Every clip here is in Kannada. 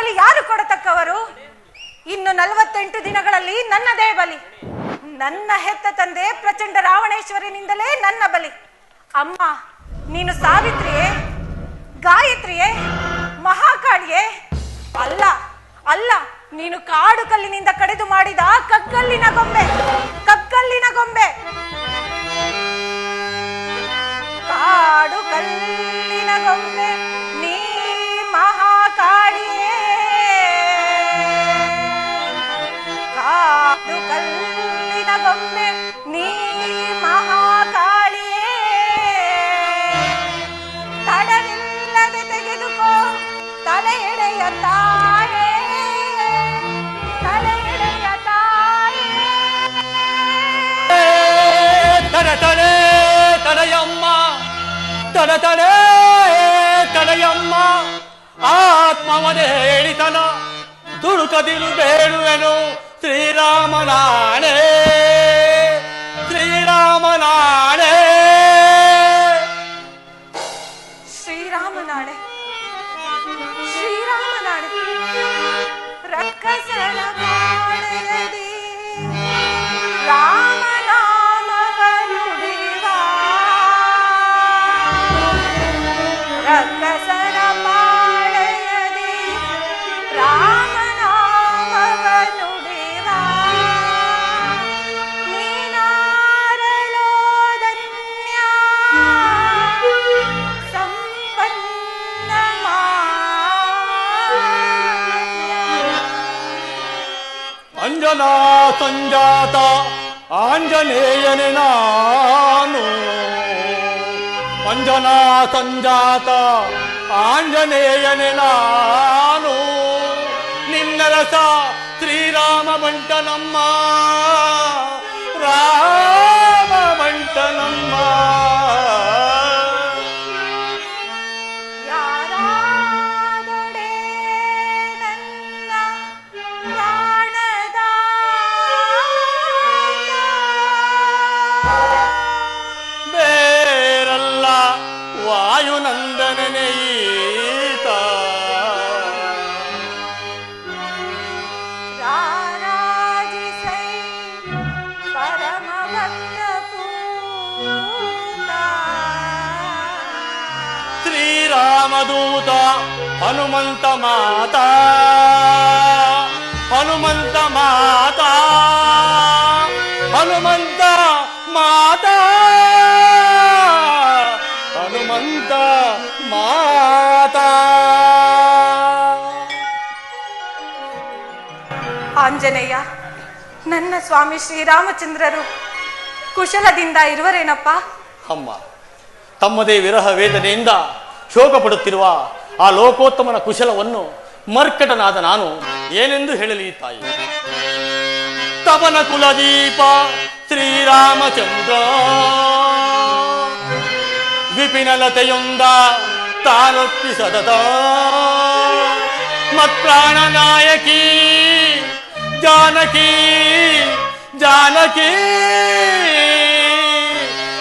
ಬಲಿ ಯಾರು ಕೊಡತಕ್ಕವರು? ಇನ್ನು 48 ದಿನಗಳಲ್ಲಿ ನನ್ನದೇ ಬಲಿ. ನನ್ನ ಹೆತ್ತ ತಂದೆ ಪ್ರಚಂಡ ರಾವಣೇಶ್ವರಿನಿಂದಲೇ ನನ್ನ ಬಲಿ. ಅಮ್ಮ, ನೀನು ಸಾವಿತ್ರಿಯೇ, ಗಾಯತ್ರಿಯೇ, ಮಹಾಕಾಳಿಯೇ? ಅಲ್ಲ ಅಲ್ಲ, ನೀನು ಕಾಡು ಕಲ್ಲಿನಿಂದ ಕಡಿದು ಮಾಡಿದ ಕಗ್ಗಲ್ಲಿನ ಗೊಂಬೆ, ಕಗ್ಗಲ್ಲಿನ ಗೊಂಬೆ. ಕಾಡು ಕಲ್ಲಿನ ಗೊಂಬೆ ನೀ ಮಹಾಕಾಳಿಯೇ, ಕಾಡು ಕಲ್ಲಿನ ಗೊಂಬೆ ನೀ ಮಹಾಕಾಳಿಯೇ. ತಡವಿಲ್ಲದೆ ತೆಗೆದುಕೋ ತಲೆ ಎಡೆಯ ತಾಯೇ, ತಲೆ ಎಡೆಯ ತಾಯೇ. ತಡೆ ತಡೆಯಮ್ಮ, ತಡೆ ತಡೆಯಮ್ಮ. ಆತ್ಮವನೇ ಹೇಳಿತನ ದುಡುಕದಿರು ಬೇಡುವೆನು ಶ್ರೀರಾಮನಾಣೆ, ಶ್ರೀರಾಮನಾಣೆ, ಶ್ರೀರಾಮನಾಣೆ, ಶ್ರೀರಾಮನಾಣೆ. ರಕ್ಕಸನ ಪಾಳೆಯದಿ ರಾಮನಾಮವ ನುಡಿವ, ರಕ್ಕಸನ ಪಾಳೆಯದಿ ರಾಮನಾಮವ ನುಡಿವ. ನೀನಾರಳೋ ಧನ್ಯ ಸಂಪನ್ನ ಅಂಜನಾ ಸಂಜಾತ ಆಂಜನೇಯನೇ ನಾನು, ಅಂಜನಾ ಸಂಜಾತ ಆಂಜನೇಯನೇ ನಾನು. ನಿನ್ನ ರಸ ಶ್ರೀರಾಮ ಬಂಟನಮ್ಮ, ರಾಮ ಬಂಟನಮ್ಮ. ಯಾರಾದೊಡೆ ನನ್ನ ಪ್ರಾಣದ ಬೇರಲ್ಲ ವಾಯುನಂದನನೇ ಈತ, ರಾರಾಜಿಸೈ ಪರಮ ಭಕ್ತ ಪೂತ. ಶ್ರೀರಾಮದೂತ ಹನುಮಂತ ಮಾತಾ, ಹನುಮಂತ ಮಾತಾ, ಹನುಮಂತ ಮಾತಾ, ಹನುಮಂತ ಮಾತಾ. ಆಂಜನೇಯ, ನನ್ನ ಸ್ವಾಮಿ ಶ್ರೀರಾಮಚಂದ್ರರು ಕುಶಲದಿಂದ ಇರುವರೇನಪ್ಪ? ಅಮ್ಮ, ತಮ್ಮದೇ ವಿರಹ ವೇದನೆಯಿಂದ ಶೋಕ ಪಡುತ್ತಿರುವ ಆ ಲೋಕೋತ್ತಮನ ಕುಶಲವನ್ನು ಮರ್ಕಟನಾದ ನಾನು ಏನೆಂದು ಹೇಳಲಿ ತಾಯಿ. ತವನ ಕುಲದೀಪ ಶ್ರೀರಾಮಚಂದ್ರ ವಿಪಿನಲತೆಯೊಂದ ತಾನೊತ್ತಿ ಸತತ ಮತ್ಪ್ರಾಣ ನಾಯಕಿ ಜಾನಕಿ, ಜಾನಕಿ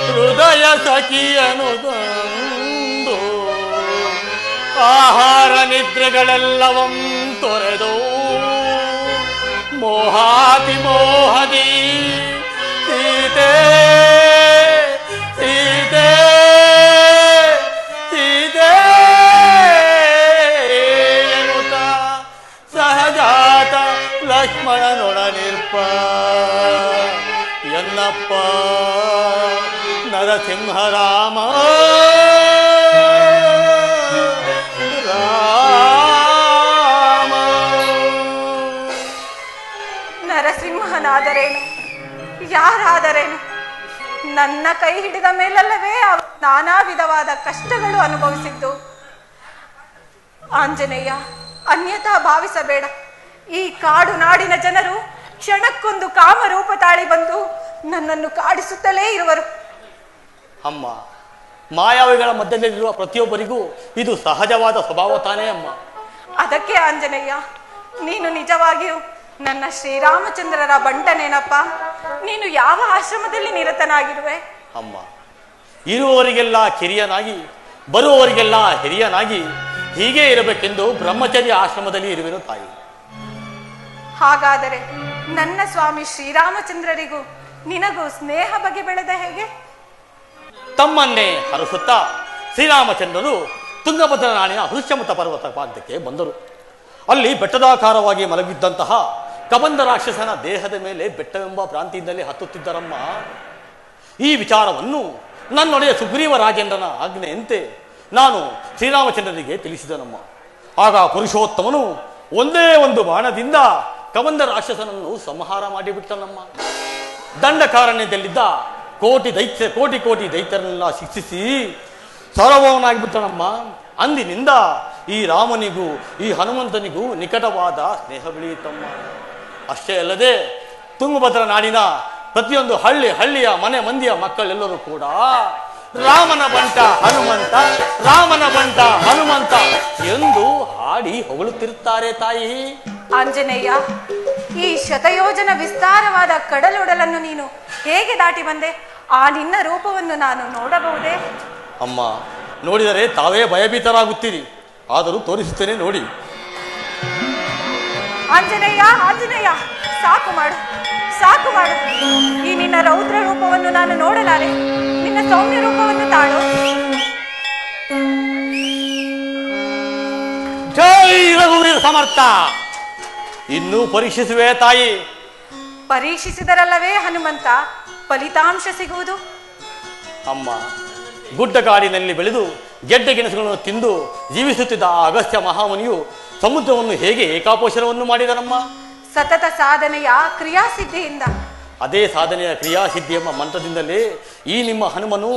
ಹೃದಯ ಸಖಿಯನು ತಂದು ಆಹಾರ ನಿದ್ರೆಗಳೆಲ್ಲವಂ ತೊರೆದು ಮೋಹಾತಿ ಮೋಹದಿ ಸೀತೆ, ಸೀತೆ, ಸೀತೆ ಎನ್ನುತ್ತ ಸಹಜಾತ ಲಕ್ಷ್ಮಣನೊಡನಿರ್ಪ ಎನ್ನಪ್ಪ ನರಸಿಂಹ ರಾಮ, ರಾಮ. ನರಸಿಂಹನಾದರೇನು, ಯಾರಾದರೇನು, ನನ್ನ ಕೈ ಹಿಡಿದ ಮೇಲಲ್ಲವೇ ನಾನಾ ವಿಧವಾದ ಕಷ್ಟಗಳು ಅನುಭವಿಸಿದ್ದು. ಆಂಜನೇಯ, ಅನ್ಯಥಾ ಭಾವಿಸಬೇಡ. ಈ ಕಾಡು ನಾಡಿನ ಜನರು ಕ್ಷಣಕ್ಕೊಂದು ಕಾಮರೂಪ ತಾಳಿ ಬಂದು ನನ್ನನ್ನು ಕಾಡಿಸುತ್ತಲೇ ಇರುವರು. ಅಮ್ಮ, ಮಾಯಾವಿಗಳ ಮಧ್ಯದಲ್ಲಿರುವ ಪ್ರತಿಯೊಬ್ಬರಿಗೂ ಇದು ಸಹಜವಾದ ಸ್ವಭಾವ ತಾನೇ ಅಮ್ಮ. ಅದಕ್ಕೆ ಆಂಜನೇಯ, ನೀನು ನಿಜವಾಗಿಯೂ ನನ್ನ ಶ್ರೀರಾಮಚಂದ್ರರ ಬಂಟನೇನಪ್ಪ. ನೀನು ಯಾವ ಆಶ್ರಮದಲ್ಲಿ ನಿರತನಾಗಿರುವೆ? ಅಮ್ಮ, ಇರುವವರಿಗೆಲ್ಲ ಕಿರಿಯನಾಗಿ ಬರುವವರಿಗೆಲ್ಲ ಹಿರಿಯನಾಗಿ ಹೀಗೆ ಇರಬೇಕೆಂದು ಬ್ರಹ್ಮಚರ್ಯ ಆಶ್ರಮದಲ್ಲಿ ಇರುವೆನು ತಾಯಿ. ಹಾಗಾದರೆ ನನ್ನ ಸ್ವಾಮಿ ಶ್ರೀರಾಮಚಂದ್ರರಿಗೂ ನಿನಗೂ ಸ್ನೇಹ ಬಗೆ ಬೆಳೆದ ಹೇಗೆ? ತಮ್ಮನ್ನೇ ಹರಸುತ್ತಾ ಶ್ರೀರಾಮಚಂದ್ರರು ತುಂಗಭದ್ರಾ ನಾಡಿನ ಹೃಷ್ಯಮತ ಪರ್ವತ ಪ್ರಾಂತ್ಯಕ್ಕೆ ಬಂದರು. ಅಲ್ಲಿ ಬೆಟ್ಟದಾಕಾರವಾಗಿ ಮಲಗಿದ್ದಂತಹ ಕಬಂಧ ರಾಕ್ಷಸನ ದೇಹದ ಮೇಲೆ ಬೆಟ್ಟವೆಂಬ ಪ್ರಾಂತ್ಯದಿಂದಲೇ ಹತ್ತುತ್ತಿದ್ದರಮ್ಮ. ಈ ವಿಚಾರವನ್ನು ನನ್ನೊಡೆಯ ಸುಗ್ರೀವ ರಾಜೇಂದ್ರನ ಆಜ್ಞೆಯಂತೆ ನಾನು ಶ್ರೀರಾಮಚಂದ್ರನಿಗೆ ತಿಳಿಸಿದನಮ್ಮ. ಆಗ ಪುರುಷೋತ್ತಮನು ಒಂದೇ ಒಂದು ಬಾಣದಿಂದ ಕಬಂಧ ರಾಕ್ಷಸನನ್ನು ಸಂಹಾರ ಮಾಡಿಬಿಟ್ಟನಮ್ಮ. ದಂಡಕಾರಣ್ಯದಲ್ಲಿದ್ದ ಕೋಟಿ ದೈತ್ಯರನ್ನೆಲ್ಲ ಶಿಕ್ಷಿಸಿ ಸರ್ವವನಾಗಿಬಿಟ್ಟನಮ್ಮ. ಅಂದಿನಿಂದ ಈ ರಾಮನಿಗೂ ಈ ಹನುಮಂತನಿಗೂ ನಿಕಟವಾದ ಸ್ನೇಹ ಬೆಳೆಯಿತಮ್ಮ. ಅಷ್ಟೇ ಅಲ್ಲದೆ ತುಂಗಭದ್ರಾ ನಾಡಿನ ಪ್ರತಿಯೊಂದು ಹಳ್ಳಿಯ ಮನೆ ಮಂದಿಯ ಮಕ್ಕಳೆಲ್ಲರೂ ಕೂಡ ರಾಮನ ಬಂಟ ಹನುಮಂತ, ರಾಮನ ಬಂಟ ಹನುಮಂತ ಎಂದು ಹಾಡಿ ಹೊಗಳುತ್ತಿರುತ್ತಾರೆ ತಾಯಿ. ಆಂಜನೇಯ, ಈ ಶತಯೋಜನ ವಿಸ್ತಾರವಾದ ಕಡಲೊಡಲನ್ನು ನೀನು ಹೇಗೆ ದಾಟಿ ಬಂದೆ? ಆ ನಿನ್ನ ರೂಪವನ್ನು ನಾನು ನೋಡಬಹುದೇ? ಅಮ್ಮ, ನೋಡಿದರೆ ತಾವೇ ಭಯಭೀತರಾಗುತ್ತೀರಿ. ಆದರೂ ತೋರಿಸುತ್ತೇನೆ ನೋಡಿ. ಆಂಜನೇಯ, ಆಂಜನೇಯ, ಸಾಕು ಮಾಡು, ಸಾಕು ಮಾಡು. ಈ ನಿನ್ನ ರೌದ್ರ ರೂಪವನ್ನು ನಾನು ನೋಡಲಾರೆ. ನಿನ್ನ ಸೌಮ್ಯ ರೂಪವನ್ನು ತಾಳು. ಜೈ ರಘುವೀರ ಸಮರ್ಥ. ಇನ್ನೂ ಪರೀಕ್ಷಿಸುವೆ ತಾಯಿ. ಪರೀಕ್ಷಿಸಿದರಲ್ಲವೇ ಹನುಮಂತ ಫಲಿತಾಂಶ ಸಿಗುವುದು? ಅಮ್ಮ, ಗುಡ್ಡಗಾಡಿನಲ್ಲಿ ಬೆಳೆದು ಗೆಡ್ಡೆ ಗೆಣಸುಗಳನ್ನು ತಿಂದು ಜೀವಿಸುತ್ತಿದ್ದ ಆ ಅಗಸ್ತ್ಯ ಮಹಾಮುನಿಯು ಸಮುದ್ರವನ್ನು ಹೇಗೆ ಏಕಾಪೋಷಣವನ್ನು ಮಾಡಿದನಮ್ಮ? ಸತತ ಸಾಧನೆಯ ಕ್ರಿಯಾಸಿದ್ಧಿಯಿಂದ. ಅದೇ ಸಾಧನೆಯ ಕ್ರಿಯಾಸಿದ್ಧಿ ಎಂಬ ಮಂತ್ರದಿಂದಲೇ ಈ ನಿಮ್ಮ ಹನುಮನು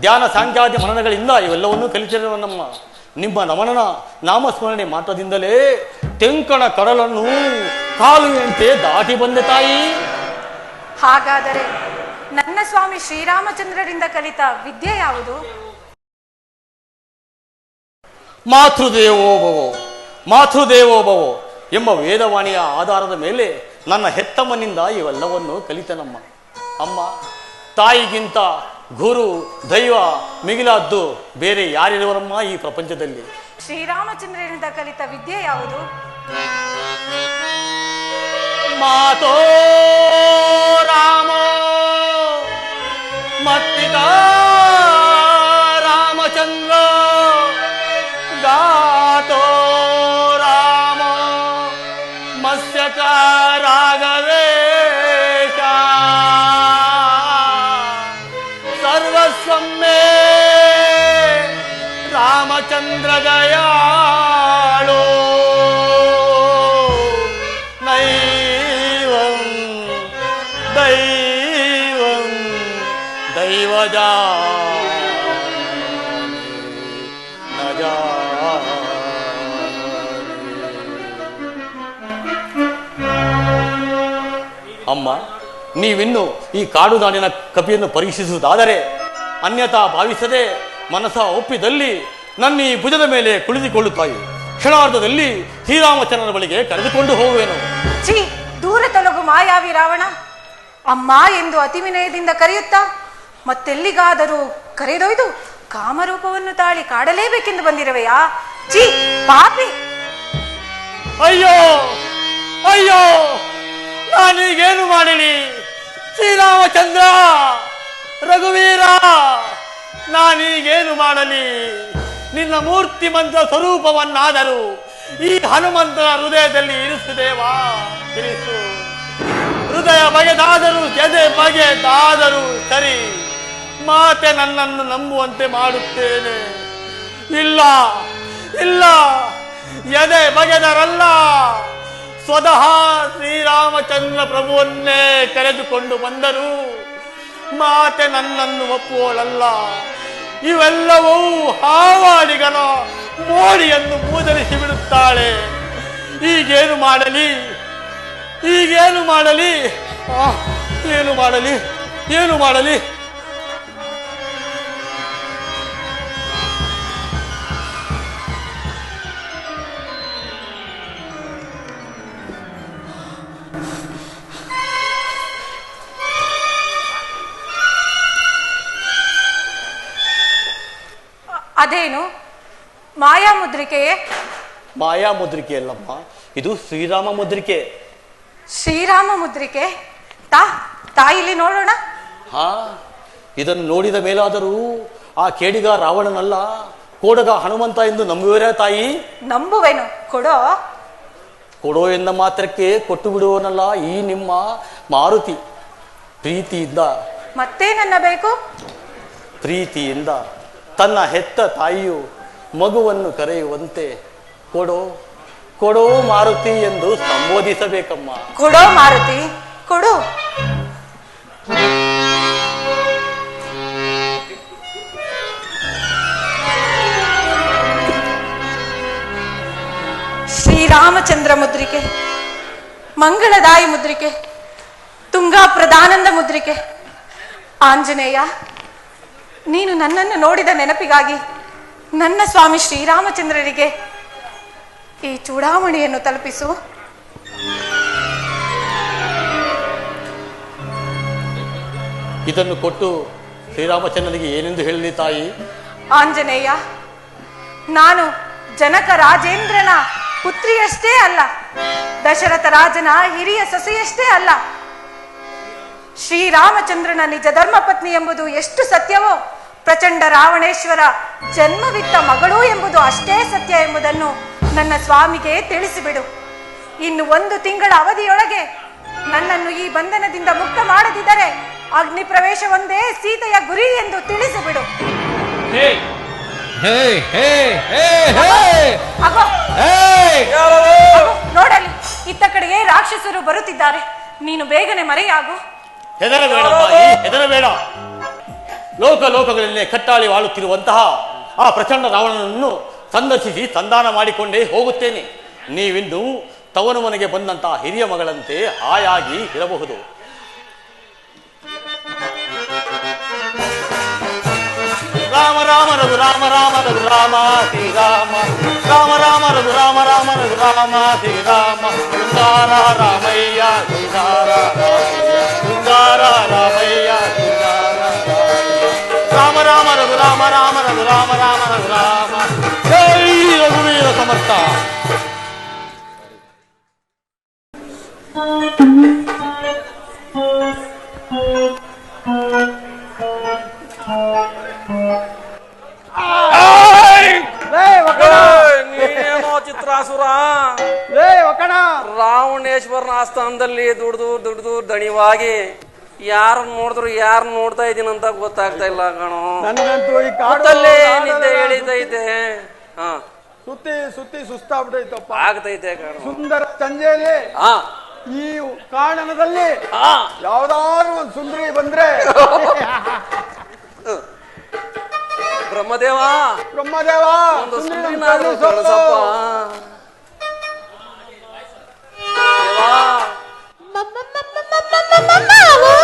ಧ್ಯಾನ ಸಾಂಖ್ಯಾದಿ ಮನನಗಳಿಂದ ಇವೆಲ್ಲವನ್ನೂ ಕಲಿತಿರುವನಮ್ಮ. ನಿಮ್ಮ ನಮನನ ನಾಮಸ್ಮರಣೆ ಮಾತ್ರದಿಂದಲೇ ತೆಂಕಣ ಕಡಲನ್ನು ಕಾಲುವೆಯಂತೆ ದಾಟಿ ಬಂದೆ ತಾಯಿ. ಹಾಗಾದರೆ ನನ್ನ ಸ್ವಾಮಿ ಶ್ರೀರಾಮಚಂದ್ರರಿಂದ ಕಲಿತ ವಿದ್ಯೆ ಯಾವುದು? ಮಾತೃದೇವೋಭವೋ ಎಂಬ ವೇದವಾಣಿಯ ಆಧಾರದ ಮೇಲೆ ನನ್ನ ಹೆತ್ತಮ್ಮನಿಂದ ಇವೆಲ್ಲವನ್ನು ಕಲಿತನಮ್ಮ. ಅಮ್ಮ, ತಾಯಿಗಿಂತ ಗುರು ದೈವ ಮಿಗಿಲಾದ್ದು ಬೇರೆ ಯಾರಿರುವರಮ್ಮ ಈ ಪ್ರಪಂಚದಲ್ಲಿ? ಶ್ರೀರಾಮಚಂದ್ರರಿಂದ ಕಲಿತ ವಿದ್ಯೆ ಯಾವುದು? ಮಾತೋ ರಾಮ ಮತ್ತಿತಾ ರಾಮಚಂದ್ರ ಗಾತೋ ರಾಮ ಮತ್ಸ್ಯಕ ರಾಘವೇಶ ಸರ್ವಸ್ವಮ್ಮೆ ರಾಮಚಂದ್ರ ದಯಾಳೋ ನೈವಂ ದೈವಂ ದೈವಜಾ ಅಮ್ಮ, ನೀವಿನ್ನು ಈ ಕಾಡು ನಾಡಿನ ಕಪಿಯನ್ನು ಪರೀಕ್ಷಿಸುವುದಾದರೆ ಅನ್ಯತಾ ಭಾವಿಸದೆ ಮನಸ ಒಪ್ಪಿದಲ್ಲಿ ನನ್ನ ಈ ಭುಜದ ಮೇಲೆ ಕುಳಿತುಕೊಳ್ಳುತ್ತಾಯಿ. ಕ್ಷಣಾರ್ಧದಲ್ಲಿ ಶ್ರೀರಾಮಚಂದ್ರನ ಬಳಿಗೆ ಕರೆದುಕೊಂಡು ಹೋಗುವೆನು. ಛೀ, ದೂರ ತೊಲಗು ಮಾಯಾವಿ ರಾವಣ. ಅಮ್ಮ ಎಂದು ಅತಿ ವಿನಯದಿಂದ ಕರೆಯುತ್ತಾ ಮತ್ತೆಲ್ಲಿಗಾದರೂ ಕರೆದೊಯ್ದು ಕಾಮರೂಪವನ್ನು ತಾಳಿ ಕಾಡಲೇಬೇಕೆಂದು ಬಂದಿರುವೆಯಾ? ಛೀ ಪಾಪಿ! ಅಯ್ಯೋ ಅಯ್ಯೋ, ನಾನೀಗೇನು ಮಾಡಲಿ? ಶ್ರೀರಾಮಚಂದ್ರ, ರಘುವೀರ, ನಾನೀಗೇನು ಮಾಡಲಿ? ನಿನ್ನ ಮೂರ್ತಿಮಂತ ಸ್ವರೂಪವನ್ನಾದರೂ ಈ ಹನುಮಂತನ ಹೃದಯದಲ್ಲಿ ಇರಿಸುದೇವಾ? ಇರಿಸು. ಹೃದಯ ಬಗೆದಾದರೂ ಎದೆ ಬಗೆದಾದರೂ ಸರಿ, ಮಾತೆ ನನ್ನನ್ನು ನಂಬುವಂತೆ ಮಾಡುತ್ತೇನೆ. ಇಲ್ಲ ಇಲ್ಲ, ಎದೆ ಬಗೆದರಲ್ಲ, ಸ್ವತಃ ಶ್ರೀರಾಮಚಂದ್ರ ಪ್ರಭುವನ್ನೇ ಕರೆದುಕೊಂಡು ಬಂದರು ಮಾತೆ ನನ್ನನ್ನು ಒಪ್ಪುವಳಲ್ಲ. ಇವೆಲ್ಲವೂ ಹಾವಾಡಿಗನ ಮೋಡಿಯನ್ನು ಮೂದಲಿಸಿ ಬಿಡುತ್ತಾಳೆ. ಈಗೇನು ಮಾಡಲಿ? ಈಗೇನು ಮಾಡಲಿ? ಏನು ಮಾಡಲಿ? ಏನು ಮಾಡಲಿ? ಅದೇನು ಮಾಯಾ ಮುದ್ರಿಕೆಯೇ? ಮಾಯಾ ಮುದ್ರಿಕೆ ಅಲ್ಲಮ್ಮ, ಇದು ಶ್ರೀರಾಮ ಮುದ್ರಿಕೆ. ಶ್ರೀರಾಮ ಮುದ್ರಿಕೆ? ತಾಯಿಲಿ ನೋಡೋಣ. ಹಾ, ಇದನ್ನು ನೋಡಿದ ಮೇಲಾದರೂ ಆ ಕೇಡಿಗ ರಾವಣನಲ್ಲ, ಕೋಡಗ ಹನುಮಂತ ಎಂದು ನಂಬುವರೇ ತಾಯಿ? ನಂಬುವೆನು, ಕೊಡೋ. ಕೊಡೋ ಎಂದ ಮಾತ್ರಕ್ಕೆ ಕೊಟ್ಟು ಬಿಡುವನಲ್ಲ ಈ ನಿಮ್ಮ ಮಾರುತಿ. ಪ್ರೀತಿಯಿಂದ. ಮತ್ತೇನನ್ನ ಬೇಕು? ಪ್ರೀತಿಯಿಂದ ತನ್ನ ಹೆತ್ತ ತಾಯಿಯು ಮಗುವನ್ನು ಕರೆಯುವಂತೆ ಕೊಡೋ ಕೊಡೋ ಮಾರುತಿ ಎಂದು ಸಂಬೋಧಿಸಬೇಕಮ್ಮ. ಕೊಡೋ ಮಾರುತಿ, ಕೊಡು. ಶ್ರೀರಾಮಚಂದ್ರ ಮುದ್ರಿಕೆ, ಮಂಗಳದಾಯಿ ಮುದ್ರಿಕೆ, ತುಂಗಾ ಪ್ರಧಾನಂದ ಮುದ್ರಿಕೆ. ಆಂಜನೇಯ, ನೀನು ನನ್ನನ್ನು ನೋಡಿದ ನೆನಪಿಗಾಗಿ ನನ್ನ ಸ್ವಾಮಿ ಶ್ರೀರಾಮಚಂದ್ರರಿಗೆ ಈ ಚೂಡಾಮಣಿಯನ್ನು ತಲುಪಿಸು. ಇದನ್ನು ಕೊಟ್ಟು ಶ್ರೀರಾಮಚಂದ್ರನಿಗೆ ಏನೆಂದು ಹೇಳಲಿ ತಾಯಿ? ಆಂಜನೇಯ, ನಾನು ಜನಕ ರಾಜೇಂದ್ರನ ಪುತ್ರಿಯಷ್ಟೇ ಅಲ್ಲ, ದಶರಥ ರಾಜನ ಹಿರಿಯ ಸೊಸೆಯಷ್ಟೇ ಅಲ್ಲ, ಶ್ರೀರಾಮಚಂದ್ರನ ನಿಜ ಧರ್ಮ ಪತ್ನಿ ಎಂಬುದು ಎಷ್ಟು ಸತ್ಯವೋ, ಪ್ರಚಂಡ ರಾವಣೇಶ್ವರ ಜನ್ಮವಿತ್ತ ಮಗಳು ಎಂಬುದು ಅಷ್ಟೇ ಸತ್ಯ ಎಂಬುದನ್ನು ನನ್ನ ಸ್ವಾಮಿಗೆ ತಿಳಿಸಿಬಿಡು. ಇನ್ನು 1 ತಿಂಗಳ ಅವಧಿಯೊಳಗೆ ನನ್ನನ್ನು ಈ ಬಂಧನದಿಂದ ಮುಕ್ತ ಮಾಡದಿದ್ದರೆ ಅಗ್ನಿ ಪ್ರವೇಶ ಒಂದೇ ಸೀತೆಯ ಗುರಿ ಎಂದು ತಿಳಿಸಿಬಿಡು. ನೋಡಲಿ, ಇತ್ತ ಕಡೆಗೆ ರಾಕ್ಷಸರು ಬರುತ್ತಿದ್ದಾರೆ. ನೀನು ಬೇಗನೆ ಮರೆಯಾಗು. ಹೆದರಬೇಡ. ಲೋಕಲೋಕಗಳನ್ನೇ ಕಟ್ಟಾಳಿ ಆಳುತ್ತಿರುವಂತಹ ಆ ಪ್ರಚಂಡ ರಾವಣನನ್ನು ಸಂದರ್ಶಿಸಿ ಸಂಧಾನ ಮಾಡಿಕೊಂಡೇ ಹೋಗುತ್ತೇನೆ. ನೀವಿನ್ನು ತವನು ಮನೆಗೆ ಬಂದಂತಹ ಹಿರಿಯ ಮಗಳಂತೆ ಹಾಯಾಗಿ ಇರಬಹುದು. ರಾಮ ರಾಮ ರಘು ರಾಮ ರಾಮ ರಘು ರಾಮ ಶ್ರೀರಾಮ ರಾಮ ರಾಮ ರಘು ರಾಮ ರಾಮ ರಘು ರಾಮ ಶ್ರೀರಾಮ ಶೃಂಗಾರ ರಾಮಯ್ಯ ಶೃಂಗಾರ ಶೃಂಗಾರ ರಾಮಯ್ಯ ಶೃಂಗಾರ ರಾಮ ರಾಮ ರಘು ರಾಮ ರಾಮ ರಘು ರಾಮ ರಾಮ ರಘು ರಾಮ. ಜೈ ರಘುವೀರ ಸಮರ್ಥ. ನೀನೇನೋ ಚಿತ್ರಾಸುರ, ರಾವಣೇಶ್ವರನ ಆಸ್ಥಾನದಲ್ಲಿ ದುಡ್ದು ದಣಿವಾಗಿ ಯಾರನ್ನ ನೋಡಿದ್ರು ಯಾರನ್ನ ನೋಡ್ತಾ ಇದೀನಿ ಅಂತ ಗೊತ್ತಾಗ್ತಾ ಇಲ್ಲ ಕಣೋ. ಕೂತಲ್ಲೇ ನಿದ್ದೆ ಎಳಿತೈತೆ. ಹಾ, ಸುತ್ತಿ ಸುಸ್ತಾಗ್ಬಿಟ್ಟೈತಪ್ಪ. ಆಗ್ತೈತೆ ಕಣೋ. ಸುಂದರ ಸಂಜೆಯಲ್ಲಿ ಈ ಕಾರಣದಲ್ಲಿ ಯಾವ್ದಾದ್ರು ಒಂದು ಸುಂದರಿ ಬಂದ್ರೆ ಬ್ರಹ್ಮದೇವ ಒಂದು ಸುಂದರಿನಾದ್ರೂ ಕಳಿಸಪ್ಪ ದೇವಾ.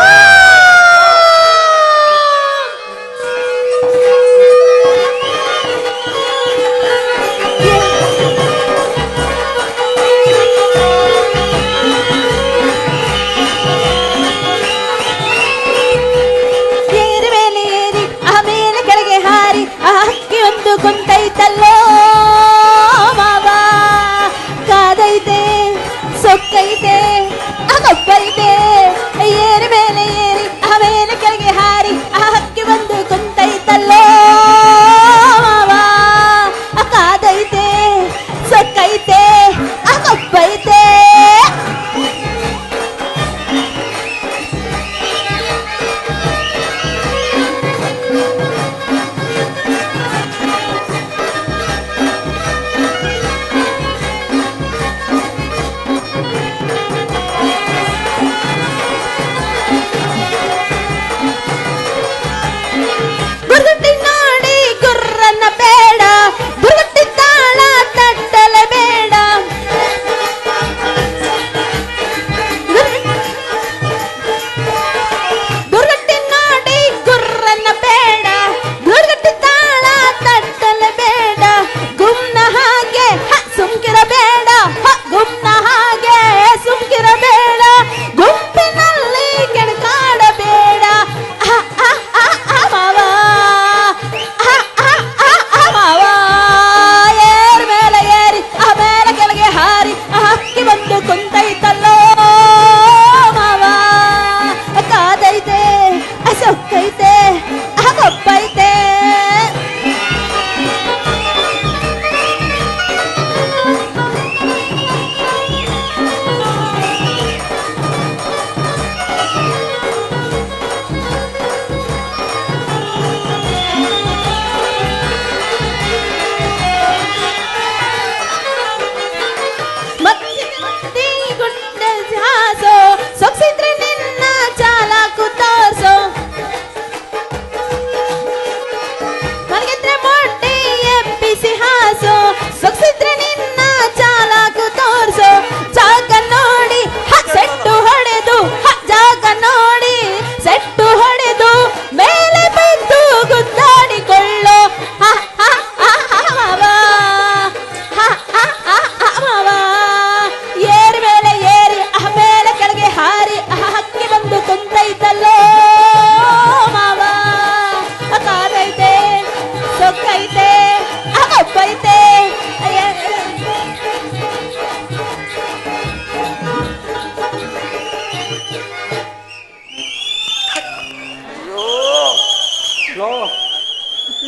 ಕುಂತೈತಲ್ಲೋ ಮಾವ, ಕಾದೈತೆ ಸೊಕ್ಕೈತೆ ಅಗೊಬ್ಬೈತೆ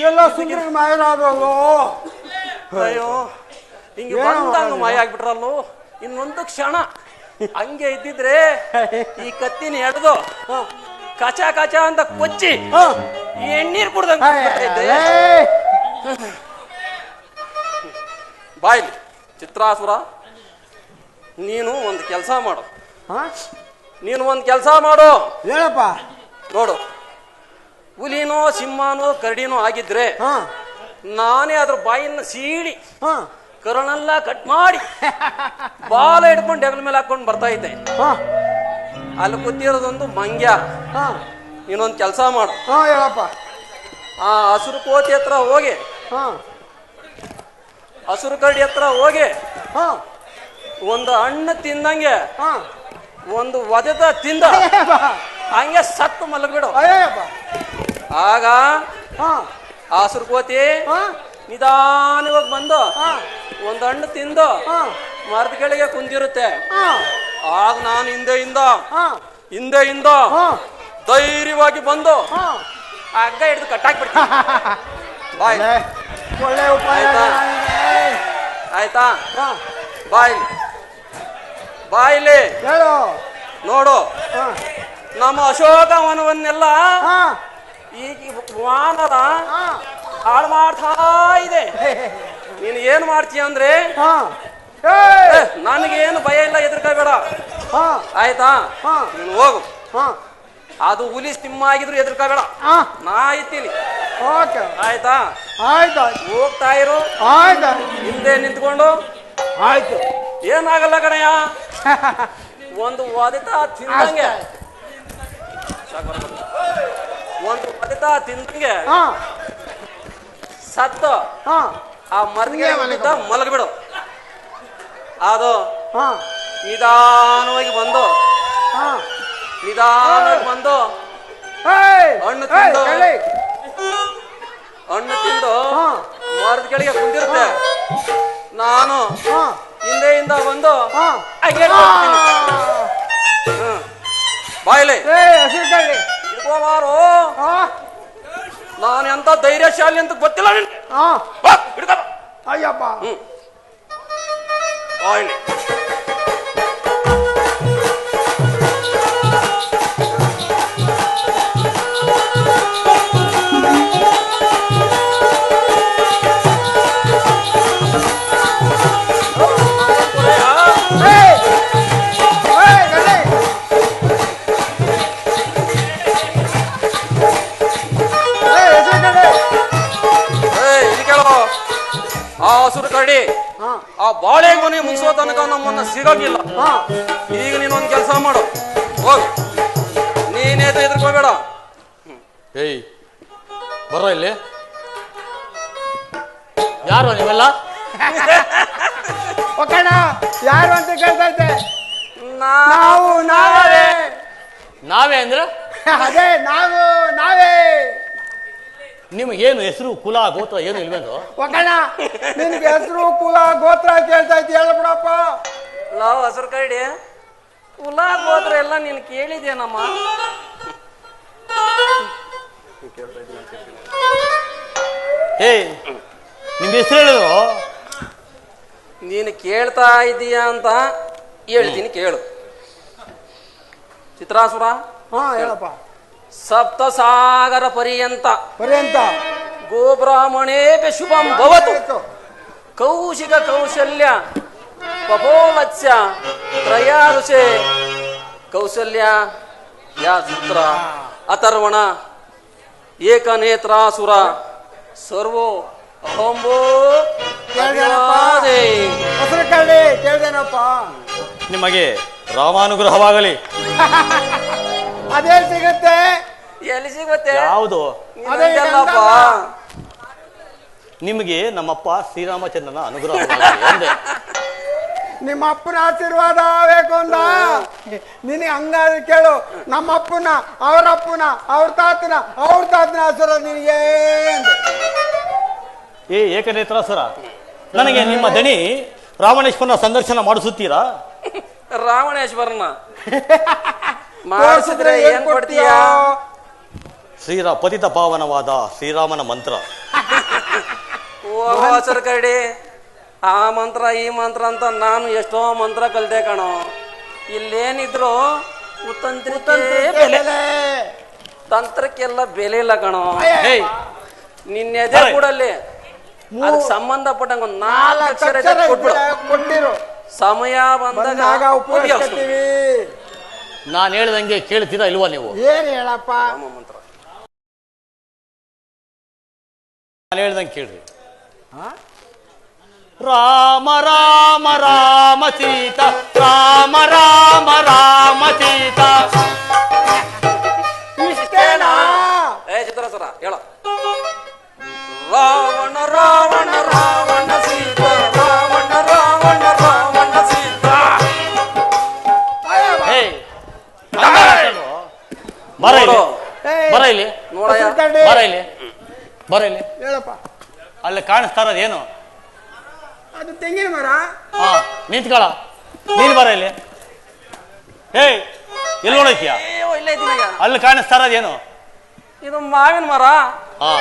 ಎಲ್ಲ ಸುಂದರ ಮಾಯರಾದ್ರಲ್ಲೋ. ಅಯ್ಯೋ ಹಿಂಗೆ ಏನೋ ಬಂದಂಗ ಮಾಡೋದು? ಮಾಯ ಆಗ್ಬಿಟ್ರಲ್ಲೋ. ಇನ್ನೊಂದು ಕ್ಷಣ ಹಂಗೆ ಇದ್ದಿದ್ರೆ ಈ ಕತ್ತಿನ ಎಡ್ದು ಕಚ ಕಚ ಅಂತ ಕೊಚ್ಚಿ ಎಣ್ಣೀರ್ ಕುಡ್ದಂಗ ಬಾಯ್ಲಿ. ಚಿತ್ರಾಸುರ, ನೀನು ಒಂದು ಕೆಲಸ ಮಾಡು. ಏನಪ್ಪ? ನೋಡು, ಹುಲಿನೋ ಸಿಂಹನೋ ಕರಡಿನೋ ಆಗಿದ್ರೆ ನಾನೇ ಅದ್ರ ಬಾಯಿನ ಸೀಳಿ ಕರುಣೆಲ್ಲ ಕಟ್ ಮಾಡಿ ಬಾಲ ಹಿಡ್ಕೊಂಡು ಹೆಗಲ ಮೇಲೆ ಹಾಕೊಂಡು ಬರ್ತಾ ಇದ್ದೆ. ಅಲ್ಲಿ ಕೂತಿರೋದೊಂದು ಮಂಗ್ಯ. ನೀನೊಂದು ಕೆಲಸ ಮಾಡು. ಹೇಳಪ್ಪ. ಆ ಹಸುರು ಕೋತಿ ಹತ್ರ ಹೋಗಿ, ಹಸುರು ಕರಡಿ ಹತ್ರ ಹೋಗಿ ಒಂದು ಹಣ್ಣು ತಿಂದಂಗೆ ಒಂದು ಒದೆದ ತಿಂದ ಹಂಗೆ ಸತ್ತು ಮಲಗ್ಬಿಡು. ಆಗ ಆ ಹಸುರು ಕೋತಿ ನಿಧಾನವಾಗಿ ಬಂದು ಒಂದು ಹಣ್ಣು ತಿಂದು ಮರದ ಕೆಳಗೆ ಕುಂದಿರುತ್ತೆ. ಆಗ ನಾನು ಹಿಂದೆಯಿಂದ ಧೈರ್ಯವಾಗಿ ಬಂದು ಹಗ್ಗ ಹಿಡಿದು ಕಟ್ಟಾಕ್ಬಿಡ್ತೀನಿ. ಬಾಯ್ ಒಳ್ಳೆ ಉಪಾಯ. ಆಯ್ತಾ? ಬಾಯ್ಲಿ ಹೇಳು. ನೋಡು, ನಮ್ಮ ಅಶೋಕವನವನ್ನೆಲ್ಲ ಈಗ ವಾನರ ಹಾಳು ಮಾಡ್ತಾ ಇದೆ. ನೀನು ಏನು ಮಾಡ್ತೀಯ ಅಂದ್ರೆ ನನಗೇನು ಭಯ ಇಲ್ಲ, ಹೆದರ್ಕೋಬೇಡ. ಆಯ್ತಾ? ನೀನು ಹೋಗು. ಅದು ಹುಲಿ ಸಿಂಹ ಆಗಿದ್ರು ಹೆದರ್ಕೋಬೇಡ, ನಾ ಇದ್ದೀನಿ. ಆಯ್ತಾ? ಹೋಗ್ತಾ ಇರು. ಹಿಂದೆ ನಿಂತ್ಕೊಂಡು. ಆಯ್ತು. ಏನಾಗಲ್ಲ ಕಣಯ್ಯ. ಒಂದು ಒದಿತಾ ತಿಂದಂಗೆ ಸತ್ತು ಆ ಮರದಿಗೆ ಮಲಗಿಬಿಡು. ಅದು ನಿಧಾನವಾಗಿ ಬಂದು ಹಣ್ಣು ತಿಂದು ಮರದ ಕೆಳಗೆ ಕುಂದಿರುತ್ತೆ. ನಾನು ಹಿಂದೆಯಿಂದ ಬಂದು ಬಾಯ್ಲೆ ಇಟ್ಕೋಬಾರು. ನಾನು ಎಂತ ಧೈರ್ಯಶಾಲಿ ಅಂತ ಗೊತ್ತಿಲ್ಲ ನಿನ್ಗೆ. ಅಯ್ಯಪ್ಪ. ಬಾಯ್ಲೆ ಆ ಹಸುರು ಕರಡಿ ಆ ಬಾಳೆಗೊನೆ ಮುಗಿಸೋ ತನಕ ನಮ್ಮನ್ನ ಸಿಗೋಗಿಲ್ಲ. ಈಗ ನೀನೊಂದು ಕೆಲಸ ಮಾಡು, ಹೋಗು. ನೀನೇ ಹೆದರ್ಕೋಬೇಡ. ಏಯ್ ಬರೋ ಇಲ್ಲಿ. ಯಾರು ನೀವೆಲ್ಲ? ಯಾರು ಅಂತ ಕೇಳ್ತೈತೆ? ನಾವೇ ಅಂದ್ರೆ ಅದೇ ನಾವೇ. ನಿಮಗೇನು ಹೆಸರು ಕುಲ ಗೋತ್ರ ಏನು ಇಲ್ವೇನು? ನಿನ್ಗೆ ಹೆಸರು ಕುಲ ಗೋತ್ರ ಕೇಳ್ತೈತಿ, ಹೇಳ್ಬಿಡಪ್ಪ. ಲವ್ ಹಸುರು ಕರಡಿ, ಕುಲ ಗೋತ್ರ ಎಲ್ಲ ನೀನು ಕೇಳಿದೇನಮ್ಮ? ಏಯ್ ನಿಮ್ ಹೆಸರು ಹೇಳಿದ್ರು. ನೀನು ಕೇಳ್ತಾ ಇದ್ದೀಯ ಅಂತ ಹೇಳ್ತೀನಿ, ಕೇಳು. ಚಿತ್ರಾಸುರ, ಹೇಳಪ್ಪ. ಸಪ್ತ ಸಾಗರ ಪರ್ಯಂತ ಗೋಬ್ರಾಹ್ಮಣೇಭ್ಯ ಶುಭಂ ಭವತು. ಕೌಶಿಕ ಕೌಶಲ್ಯ ಪಪೋಲತ್ಸ್ಯ ತ್ರಯಾರುಷೆ ಕೌಶಲ್ಯ ಯಾ ಸೂತ್ರ ಅಥರ್ವಣ ಏಕನೇತ್ರಾಸುರ ಸರ್ವೋ ಅಹಂಬೋ. ಕೇಳ್ದೇನಪ್ಪ. ನಿಮಗೆ ರಾಮಾನುಗ್ರಹವಾಗಲಿ. ಅದೇ ಸಿಗುತ್ತೆ. ಎಲ್ಲಿ ಸಿಗುತ್ತೆ? ಯಾವುದು? ಅದೇಲ್ಲಪ್ಪ. ನಿಮಗೆ ನಮ್ಮಪ್ಪ ಶ್ರೀರಾಮಚಂದ್ರನ ಅನುಗ್ರಹ. ನಿಮ್ಮ ಅಪ್ಪನ ಆಶೀರ್ವಾದ ಬೇಕು ಅಂದ. ನಿನಗೆ ಹಂಗಾದ್ರೆ ಕೇಳು, ನಮ್ಮ ಅಪ್ಪನ, ಅವ್ರ ಅಪ್ಪನ, ಅವ್ರ ತಾತನ ಆಶೀರ್ವಾದ ನಿನಗೆ ಅಂದೆ. ಏಕನೇತ್ರಾಸುರ, ನನಗೆ ನಿಮ್ಮ ದಣಿ ರಾವಣೇಶ್ವರನ ಸಂದರ್ಶನ ಮಾಡಿಸುತ್ತೀರಾ? ರಾವಣೇಶ್ವರನ ಮಾಡಿಸಿದ್ರೆ ಏನ್ ಕೊಡ್ತೀಯಾ? ಪತಿತ ಪಾವನವಾದ ಶ್ರೀರಾಮನ ಮಂತ್ರ ಹಸರು ಕರಡಿ ಆ ಮಂತ್ರ ಈ ಮಂತ್ರ ಅಂತ ನಾನು ಎಷ್ಟೋ ಮಂತ್ರ ಕಲ್ತೆ ಕಣೋ. ಇಲ್ಲೇನಿದ್ರು ತಂತ್ರಕ್ಕೆಲ್ಲ ಬೆಲೆ ಇಲ್ಲ ಕಣೋ. ನಿನ್ನೆದೆ ಕೂಡಲ್ಲಿ ಅದಕ್ಕೆ ಸಂಬಂಧಪಟ್ಟಂಗ ಒಂದು 4 ಅಕ್ಷರ ಕೊಟ್ಟಿರು ಸಮಯ ಬಂದಾಗ ಉಪಯೋಗಿಸ್ತೀವಿ. ನಾನು ಹೇಳ್ದಂಗೆ ಕೇಳ್ತೀರಾ ಇಲ್ವಾ ನೀವು? ಏನ್ ಹೇಳಪ್ಪ ಮಂತ್ರ ನಾನು ಹೇಳ್ದಂಗೆ ಕೇಳ್ರಿ. ರಾಮ ರಾಮ ರಾಮ ಸೀತಾ, ರಾಮ ರಾಮ ರಾಮ ಸೀತಾ. ಇಷ್ಟೇನಾ? ಚಿತ್ರಸರ ಹೇಳ. ರಾವಣ ರಾವಣ ರಾವಣ ಸೀತಾ, ರಾವಣ ರಾವಣ ರಾವಣ ಸೀತಾ. ಬರ ಇಲ್ಲಿ, ಬರ ಇಲ್ಲಿ, ನೋಡಯ್ಯ, ಬರ ಇಲ್ಲಿ, ಬರ ಇಲ್ಲಿ. ಹೇಳಪ್ಪ. ಅಲ್ಲಿ ಕಾಣಿಸ್ತಾ ಇರೋದು ಏನು? ಅದು ತೆಂಗಿನ ಮರ. ಹಾ, ನಿಂತ್ಕೊಳ. ನೀನ್ ಬರ ಇಲ್ಲಿ. ಏಯ್, ಎಲ್ಲಿ ನೋಡೈತಿಯ? ಇಲ್ಲೇ ಇದ್ದೀನಯ್ಯ. ಅಲ್ಲಿ ಕಾಣಿಸ್ತಾ ಇರೋದು ಏನು? ಇದು ಮಾವಿನ ಮರ. ಹಾ,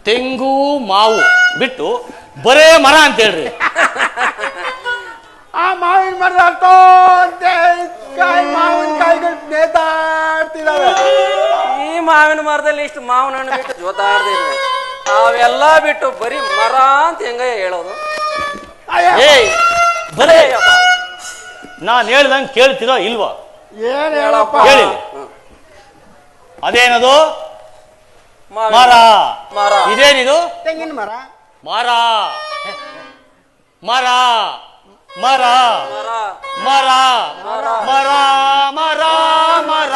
ತೆಂಗು ಮಾವು ಬಿಟ್ಟು ಬರೇ ಮರ ಅಂತ ಹೇಳ್ರಿ. ಆ ಮಾವಿನ ಮರದ ಮಾವಿನಕಾಯಿಗಳು ನೇತಾಡ್ತಿದಾವೆ. ಈ ಮಾವಿನ ಮರದಲ್ಲಿ ಇಷ್ಟು ಮಾವಿನ ಹಣ್ಣು ಬಿಟ್ಟು ಜೋತಾಡ್ದೆ ಅವೆಲ್ಲ ಬಿಟ್ಟು ಬರೀ ಮರ ಅಂತ ಹೆಂಗಯ್ಯ ಹೇಳೋದು? ಏಯ್, ಬರೇ ನಾನ್ ಹೇಳ್ದಂಗೆ ಕೇಳ್ತೀರಾ ಇಲ್ವಾ? ಏನ್ ಹೇಳಪ್ಪ? ಹೇಳಿ. ಅದೇನದು? ಮರ. ಮರ. ಇದೇನಿದು? ತೆಂಗಿನ ಮರ. ಮರ ಮರ ಮರ ಮರ ಮರ ಮರ ಮರ ಮರ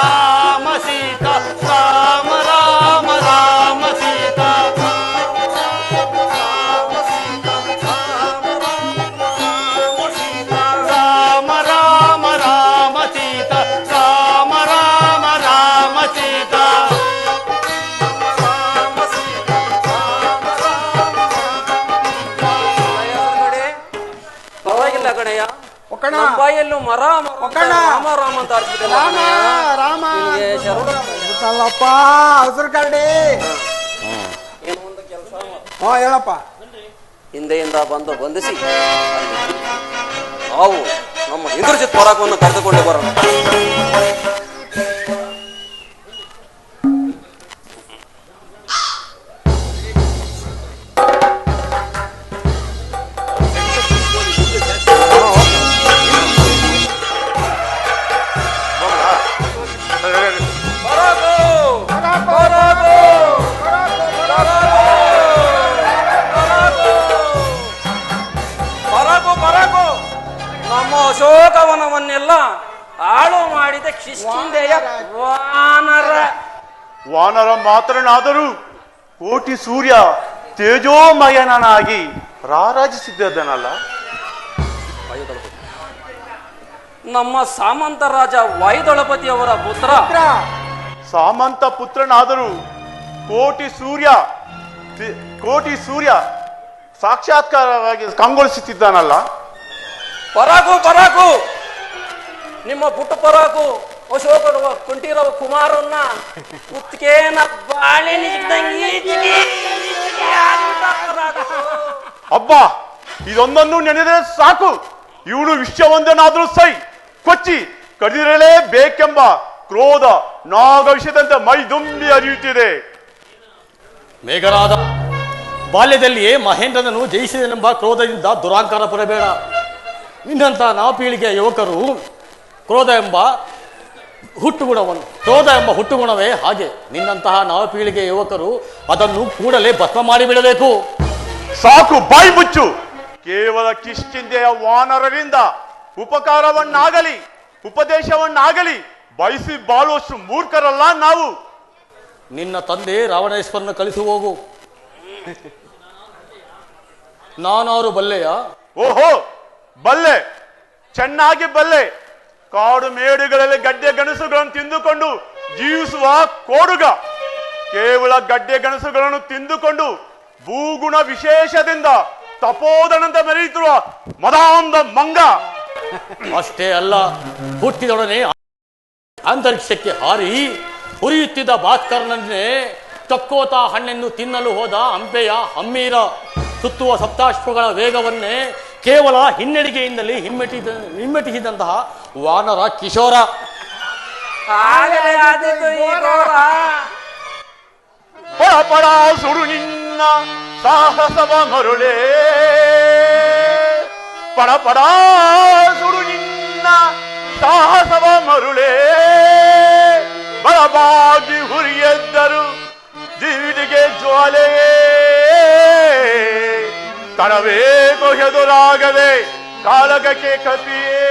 ಸೀತಾ, ರಾಮ ರಾಮ ರಾಮ ಸೀತಾ. ರಾಮ ರಾಮ ರಾಮ ಸೀತಾ, ರಾಮ ರಾಮ ರಾಮ ಸೀತಾ. ಪರವಾಗಿಲ್ಲ ಕಣಯ್ಯ. ಒಕ್ಕಣ. ನಮ್ಮ ಬಾಯಲ್ಲೂ ಮರ ಮರ ಒಕ್ಕಣ. ರಾಮ ರಾಮ ಅಂತ ಆಡ್ತಿದ್ದಲ್ಲ ರಾಮ ಕಣಯ್ಯ. ರಾಮ ನಿನ್ಗೆ ಶರಣ. ಗೊತ್ತಲ್ಲಪ್ಪ ಹಸಿರು ಕರಡಿ. ಏನು ಒಂದು ಕೆಲಸ ಹಾ ಹೇಳಪ್ಪ. ಹಿಂದೆಯಿಂದ ಬಂಧಿಸಿ ನಾವು ನಮ್ಮ ಇಂದ್ರಜಿತ್ ಪರಾಕವನ್ನು ಕರೆದುಕೊಂಡು ಬರೋಣ. ನಮ್ಮ ಅಶೋಕವನವನ್ನೆಲ್ಲ ಹಾಳು ಮಾಡಿದ ಕಿಷ್ಕಿಂಧೆಯ ವಾನರ. ವಾನರ ಮಾತ್ರನಾದರೂ ಕೋಟಿ ಸೂರ್ಯ ತೇಜೋಮಯನಾಗಿ ರಾರಾಜಿಸಿದ್ದನಲ್ಲ. ನಮ್ಮ ಸಾಮಂತ ರಾಜ ವಾಯುದಳಪತಿಯವರ ಪುತ್ರ. ಸಾಮಂತ ಪುತ್ರನಾದರೂ ಕೋಟಿ ಸೂರ್ಯ ಸಾಕ್ಷಾತ್ಕಾರವಾಗಿ ಕಂಗೊಳಿಸುತ್ತಿದ್ದಾನಲ್ಲ. ಪರಾಕು ನಿಮ್ಮ ಪುಟ್ಟ ಪರಾಕು ಅಶೋಕ ಕುಂಟಿರವ ಕುಮಾರನ್ನ ಕುತ್ತಿಗೆನ ಅಬ್ಬ, ಇದೊಂದನ್ನು ನೆನೆದರೆ ಸಾಕು. ಇವಳು ವಿಶ್ವವಂದನಾದ್ರೂ ಸೈ ಕೊಚ್ಚಿ ಕಡಿದಿರಲೇ ಬೇಕೆಂಬ ಕ್ರೋಧ ನಾಗವಿಷದಂತೆ ಮೈ ದುಂಬಿ ಹರಿಯುತ್ತಿದೆ. ಮೇಘರಾದ ಬಾಲ್ಯದಲ್ಲಿಯೇ ಮಹೇಂದ್ರನನ್ನು ಜಯಿಸಿದನೆಂಬ ಕ್ರೋಧದಿಂದ ದುರಾಂಕಾರ ಪಡಬೇಡ. ನಿನ್ನಂಥ ನವಪೀಳಿಗೆಯ ಯುವಕರು ಕ್ರೋಧ ಎಂಬ ಹುಟ್ಟುಗುಣವೇ ಹಾಗೆ. ನಿನ್ನಂತಹ ನವಪೀಳಿಗೆಯ ಯುವಕರು ಅದನ್ನು ಕೂಡಲೇ ಭಸ್ಮ ಮಾಡಿಬಿಡಬೇಕು. ಸಾಕು, ಬಾಯಿ ಮುಚ್ಚು. ಕೇವಲ ಕಿಷ್ಕಿಂಧೆಯ ವಾನರರಿಂದ ಉಪದೇಶವನ್ನಾಗಲಿ ಬಯಸಿ ಬಾಳುವಷ್ಟು ಮೂರ್ಖರಲ್ಲ ನಾವು. ನಿನ್ನ ತಂದೆ ರಾವಣೇಶ್ವರನ ಕಳಿಸಿ ಹೋಗು. ನಾನಾರು ಬಲ್ಲೆಯ? ಓಹೋ, ಬಲ್ಲೆ, ಚೆನ್ನಾಗಿ ಬಲ್ಲೆ. ಕಾಡು ಮೇಡುಗಳಲ್ಲಿ ಗಡ್ಡೆ ಗಣಸುಗಳನ್ನು ತಿಂದುಕೊಂಡು ಜೀವಿಸುವ ಕೋಡುಗ. ಕೇವಲ ಗಡ್ಡೆ ಗಣಸುಗಳನ್ನು ತಿಂದುಕೊಂಡು ಭೂಗುಣ ವಿಶೇಷದಿಂದ ತಪೋದನಂತ ಮೆರೆಯುತ್ತಿರುವ ಮದಾಂಧ ಮಂಗ. ಅಷ್ಟೇ ಅಲ್ಲ, ಹುಟ್ಟಿದೊಡನೆ ಅಂತರಿಕ್ಷಕ್ಕೆ ಹಾರಿ ಉರಿಯುತ್ತಿದ್ದ ಭಾಸ್ಕರನನ್ನೇ ಚಕ್ಕೋತ ಹಣ್ಣನ್ನು ತಿನ್ನಲು ಹೋದ ಹಂಪೆಯ ಹಮ್ಮೀರ ಸುತ್ತುವ ಸಪ್ತಾಶ್ವಗಳ ವೇಗವನ್ನೇ ಕೇವಲ ಹಿನ್ನಡಿಗೆಯಿಂದಲೇ ಹಿಮ್ಮೆಟ್ಟಿಸಿದಂತಹ ವಾನರ ಕಿಶೋರ. ಆಗಲೇ ಆದಿತ್ತು ಈ ಘೋರ. ಪಡ ಪಡ ಸುಡು ನಿನ್ನ ಸಾಹಸವ ಮರುಳೇ, ಪಡ ಪಡ ಸುಡು ನಿನ್ನ ಸಾಹಸವ ಮರುಳೇ, ಬಲವಾಗಿ ಹುರಿಯೆದ್ದರು ಜೀವಿಗೆ ಜ್ವಾಲೆಯೇ, ತಡವೇಗೋ ಎದುರಾಗದೆ ಕಾಳಗಕ್ಕೆ ಕಪಿಯೇ,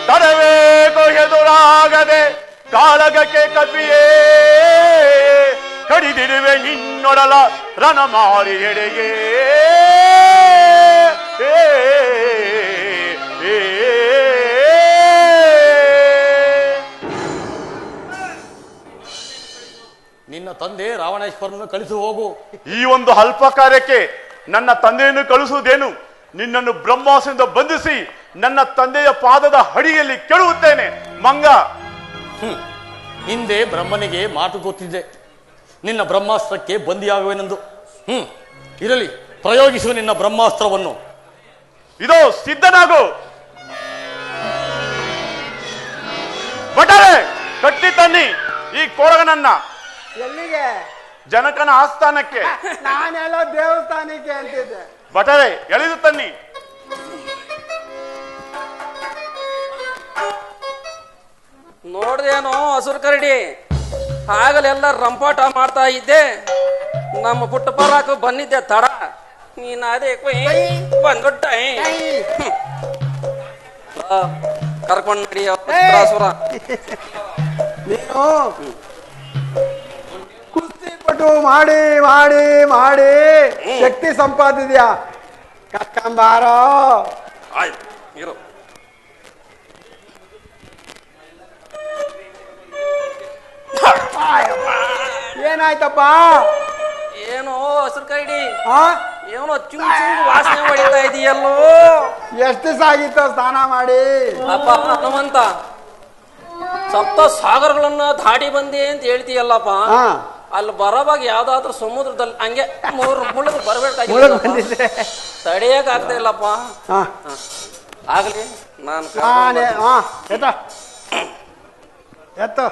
ತಡವೇಗೋ ಎದುರಾಗದೆ ಕಾಳಗಕ್ಕೆ ಕಪಿಯೇ, ಕಡಿದಿರುವೆ ನಿನ್ನೊಡಲ ರಣಮಾರಿ ಎಡೆಗೆ. ನಿನ್ನ ತಂದೆ ರಾವಣೇಶ್ವರನ್ನು ಕಳಿಸಿ ಹೋಗು. ಈ ಒಂದು ಅಲ್ಪ ಕಾರ್ಯಕ್ಕೆ ನನ್ನ ತಂದೆಯನ್ನು ಕಳಿಸುವುದೇನು? ನಿನ್ನನ್ನು ಬ್ರಹ್ಮಾಸದಿಂದ ಬಂಧಿಸಿ ನನ್ನ ತಂದೆಯ ಪಾದದ ಅಡಿಯಲ್ಲಿ ಕೆಡುತ್ತೇನೆ ಮಂಗ. ಹಿಂದೆ ಬ್ರಹ್ಮನಿಗೆ ಮಾತು ಗೊತ್ತಿದೆ, ನಿನ್ನ ಬ್ರಹ್ಮಾಸ್ತ್ರಕ್ಕೆ ಬಂದಿಯಾಗುವೆನೆಂದು. ಇರಲಿ, ಪ್ರಯೋಗಿಸು ನಿನ್ನ ಬ್ರಹ್ಮಾಸ್ತ್ರವನ್ನು. ಇದೋ ಸಿದ್ಧನಾಗು. ಬಟರೆ ಕಟ್ಟಿ ತನ್ನಿ ಈ ಕೊಡಗನನ್ನ. ಎಲ್ಲಿಗೆ? ಜನಕನ ಆಸ್ಥಾನಕ್ಕೆ. ನಾನೆಲ್ಲ ದೇವಸ್ಥಾನಕ್ಕೆ ಅಂತಿದ್ದೆ. ಬಟರೆ ಎಳೆದು ತನ್ನಿ. ನೋಡ್ದೇನೋ ಹಸುರು ಕರಡಿ, ಆಗಲೆಲ್ಲ ರಂಪಾಟ ಮಾಡ್ತಾ ಇದ್ದೆ. ನಮ್ಮ ಪುಟ್ಟ ಪರಾಕು ಬಂದಿದ್ದೆ ತಡ, ನೀನ್ ಅದೇ ಬಂದ್ಬಿಟ್ಟ. ಕರ್ಕೊಂಡ್ ನಡಿ ಸುರ. ನೀನು ಕುಸ್ತಿ ಪಟು ಮಾಡಿ ಮಾಡಿ ಮಾಡಿ ಶಕ್ತಿ ಸಂಪಾದಿದ್ಯಾ. ಕರ್ಕೊಂಬಾರೋ. ಆಯ್ತು ಇರು. ಏನಾಯ್ತಪ್ಪ? ಏನೋ ಹಸುರು ಕರಡಿ, ಆ ಏನೋ ಚುಮ್ ಚುಮ್ ವಾಸನೆ ಹೊಡಿತಾ ಇದೆಯಲ್ಲೋ. ಎಷ್ಟು ದಿವಸ ಆಗಿತ್ತು ಸ್ನಾನ ಮಾಡಿ? ಅಪ್ಪ ಹನುಮಂತ, ಸಪ್ತ ಸಾಗರಗಳನ್ನ ದಾಟಿ ಬಂದೆ ಅಂತ ಹೇಳ್ತೀಯಲ್ಲಪ್ಪ. ಹಾ, ಅಲ್ಲಿ ಬರೋವಾಗ ಯಾವ್ದಾದ್ರು ಸಮುದ್ರದಲ್ಲಿ ಹಂಗೆ ಮೂರು ಮುಳುಗು ಮುಳುಗ್ ಬರ್ಬೇಕಾಗಿಲ್ಲ, ಬಂದಿದ್ದೆ. ತಡೆಯಕ್ ಆಗ್ತಾ ಇಲ್ಲಪ್ಪ. ಹಾ, ಆಗ್ಲಿ ನಾನು ನಾನೇ ಹಾ ಎತ್ತು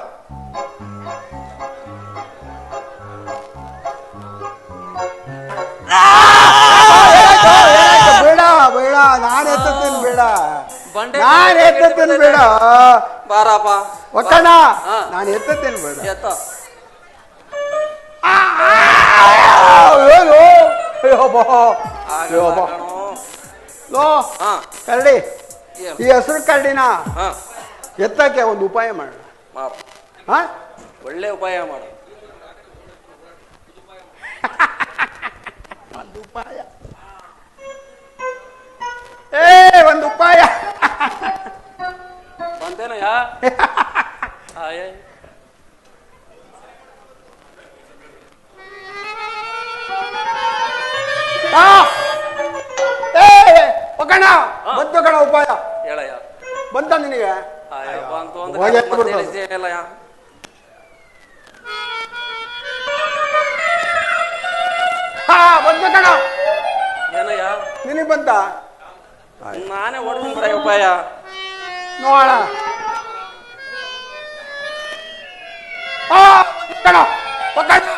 ಬೇಡ ಬೇಡ, ನಾನು ಎತ್ತುತ್ತೀನಿ ಬೇಡ, ನಾನು ಎತ್ತುತ್ತೀನಿ ಬೇಡ. ಬಾರಪ್ಪ ಒಕ್ಕಣ್ಣ, ಹಾ. ನಾನು ಎತ್ತುತ್ತೀನಿ ಬೇಡ. ಎತ್ತ. ಆಗಲ್ಲ ಕಣೋ. ಲೋ ಹಾ ಕರಡಿ, ಏನು? ಈ ಹಸಿರು ಕರಡಿನ ಹಾ ಎತ್ತಕ್ಕೆ ಒಂದು ಉಪಾಯ ಮಾಡು. ಮಾಡು, ಹಾ, ಒಳ್ಳೆ ಉಪಾಯ ಮಾಡು. ಒಂದು ಉಪಾಯ, ಒಂದು ಉಪಾಯ. ಬಂತೇನಯ್ಯ? ಆಯೇ ಒಕ್ಕಣ್ಣ, ಬಂತು ಕಣ ಉಪಾಯ. ಹೇಳಯ್ಯ. ಬಂತ ನಿನಗೆ? ಆಯ ಬಂತು ಹೋಗಿ ಅಂದ್ರೆ ಎತ್ತು ಮತ್ತೆ ಬಿಡ್ಬೋದು. ಹೇಳಿದ್ದೇನಲ್ಲಯ್ಯ. ಹಾ, ಬಂತು ಕಣ. ಏನಯ್ಯ? ನಿನಗೆ ಬಂತ? ನಾನೇ ಹೊಡ್ತೀನಿ ಬಿಡ ಉಪಾಯ. ನೋಡ. ಕಣ ಒಕ್ಕಣ್ಣ,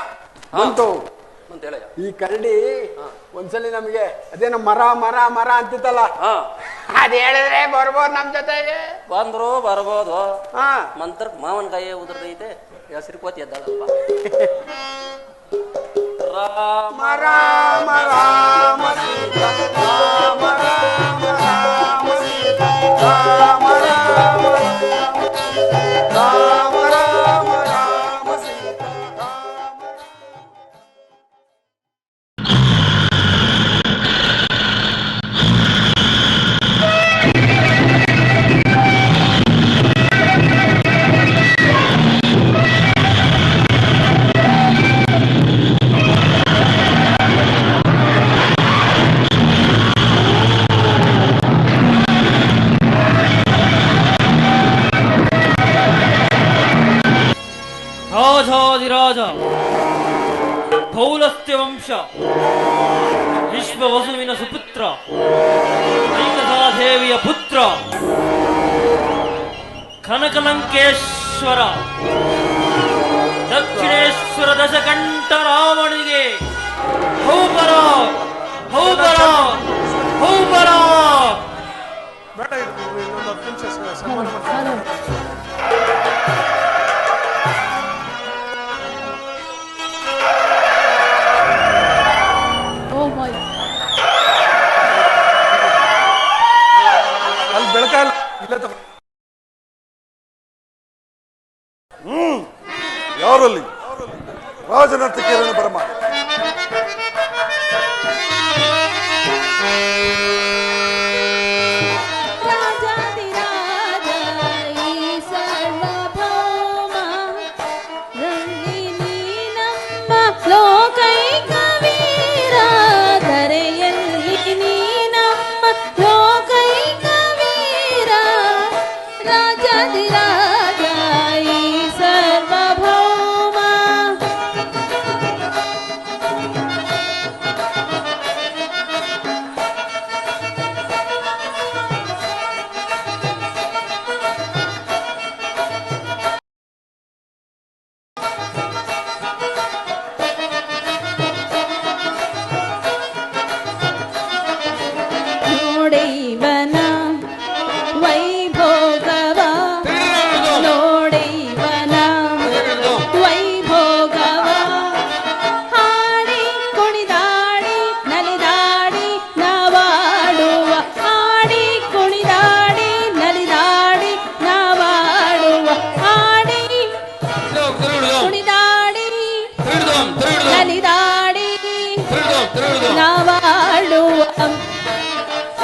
ಬಂತು. ಅಂತ ಹೇಳಯ್ಯ. ಈ ಕರಡಿ ಒಂದ್ಸಲಿ ನಮಗೆ ಅದೇನೋ ಮರ ಮರ ಮರ ಅಂತಿತ್ತಲ್ಲ, ಹಾ ಅದ್ ಹೇಳಿದ್ರೆ ಬರ್ಬೋದು ನಮ್ ಜೊತೆಗೆ. ಬಂದ್ರು ಬರ್ಬೋದು. ಹಾ, ಮಂತ್ರಕ್ ಮಾವನಕಾಯಿ ಉದುರ್ದೈತೆ, ಹೆಸರು ಕೋತಿ ಎದ್ದಾಳಪ್ಪ. ರಾಮ ರಾಮ ರಾಮ ಸೀತಾ, ರಾಮ ರಾಮ ರಾಮ ಸೀತಾ, ರಾಮ ರಾಮ ರಾಮ ರಾಮ ರಾಮ ಸೀತಾ, ರಾಮ. ಸತ್ಯವಂಶ ವಿಶ್ವವಸುವಿನ ಸುಪುತ್ರ ಐಕಸಾದೇವಿಯ ಪುತ್ರ ಕನಕಲಂಕೇಶ್ವರ ದಕ್ಷಿಣೇಶ್ವರ ದಶಕಂಠ ರಾವಣಿಗೆ ಹೌಬರ ಹೌಬರ ಹೌಬರ. ಬೇಡ, ಇನ್ನೊಂದು 10 ನಿಮಿಷ ಸನ್ಮಾನ ಮಾಡ್ತಾರೆ. ಅಲ್ಲಿ ಬೆಳಕಾಲ ಇಲ್ಲ ತಗೋ. ಯಾರಲ್ಲಿ ರಾಜನರ್ತಿಕೆಯನ್ನು ಬರಮಾಡಿ. ರಾಜಾದಿರಾಜ ಈ ಸಾರ್ವಭೌಮ ರಂಗಿನಿ ನಮ್ಮ ಲೋಕೈಕ ವೀರ ಧರೆಯಲ್ಲಿ ನೀ ನಮ್ಮ ಲೋಕೈಕ ವೀರ ರಾಜಾದಿರಾಜ ಈ ಸಾರ್ವಭೌಮ. ನೋಡೈವನ ವೈಭೋಗವ ನೋಡೈವನ ವೈಭೋಗವ ಹಾಡಿ ಕುಣಿದಾಡಿ ನಲಿದಾಡಿ ನಾವಾಡುವ ಹಾಡಿ ಕುಣಿದಾಡಿ ನಲಿದಾಡಿ ನಾವಾಡುವ ಹಾಡಿ ಕುಣಿದಾಡಿ ನಲಿದಾಡಿ ನಾವಾಡುವ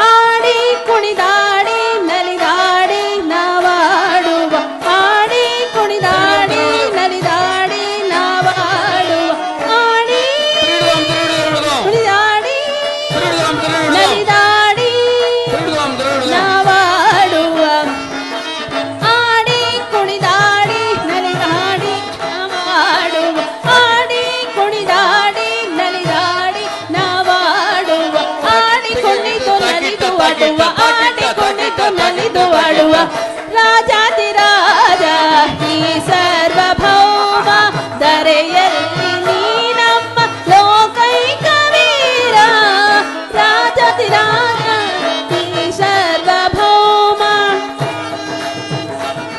ಆಡಿ ಕುಣಿದಾಡಿ ನಲಿದಾಡಿ ನಾವಾಡುವ ಆಡಿ ಕುಣಿದಾಡಿ ನಲಿದಾಡಿ ನಾವಾಡುವ ಆಡಿ ಕುಣಿದಾಡಿ ನಲಿದಾಡಿ ನಾವಾಡುವ ಆಡಿ ಕುಣಿದಾಡಿ ನಲಿದಾಡಿ ನಾವಾಡುವ ಆಡಿ ಕುಣಿದಾಡಿ ನಲಿದಾಡಿ ನಾವಾಡುವ ಆಡಿಕೊಂಡಿದ್ದು ನಲಿದು ಆಡುವ ಆಡಿಕೊಂಡಿದ್ದು ನಲಿದು ಆಡುವ ರಾಜಾದಿರಾಜ ಈ ಸಾರ್ವಭೌಮ ಧರೆಯಲ್ಲಿ ನೀ ನಮ್ಮ ಲೋಕೈಕ ವೀರ ರಾಜಾದಿರಾಜ ಈ ಸಾರ್ವಭೌಮ.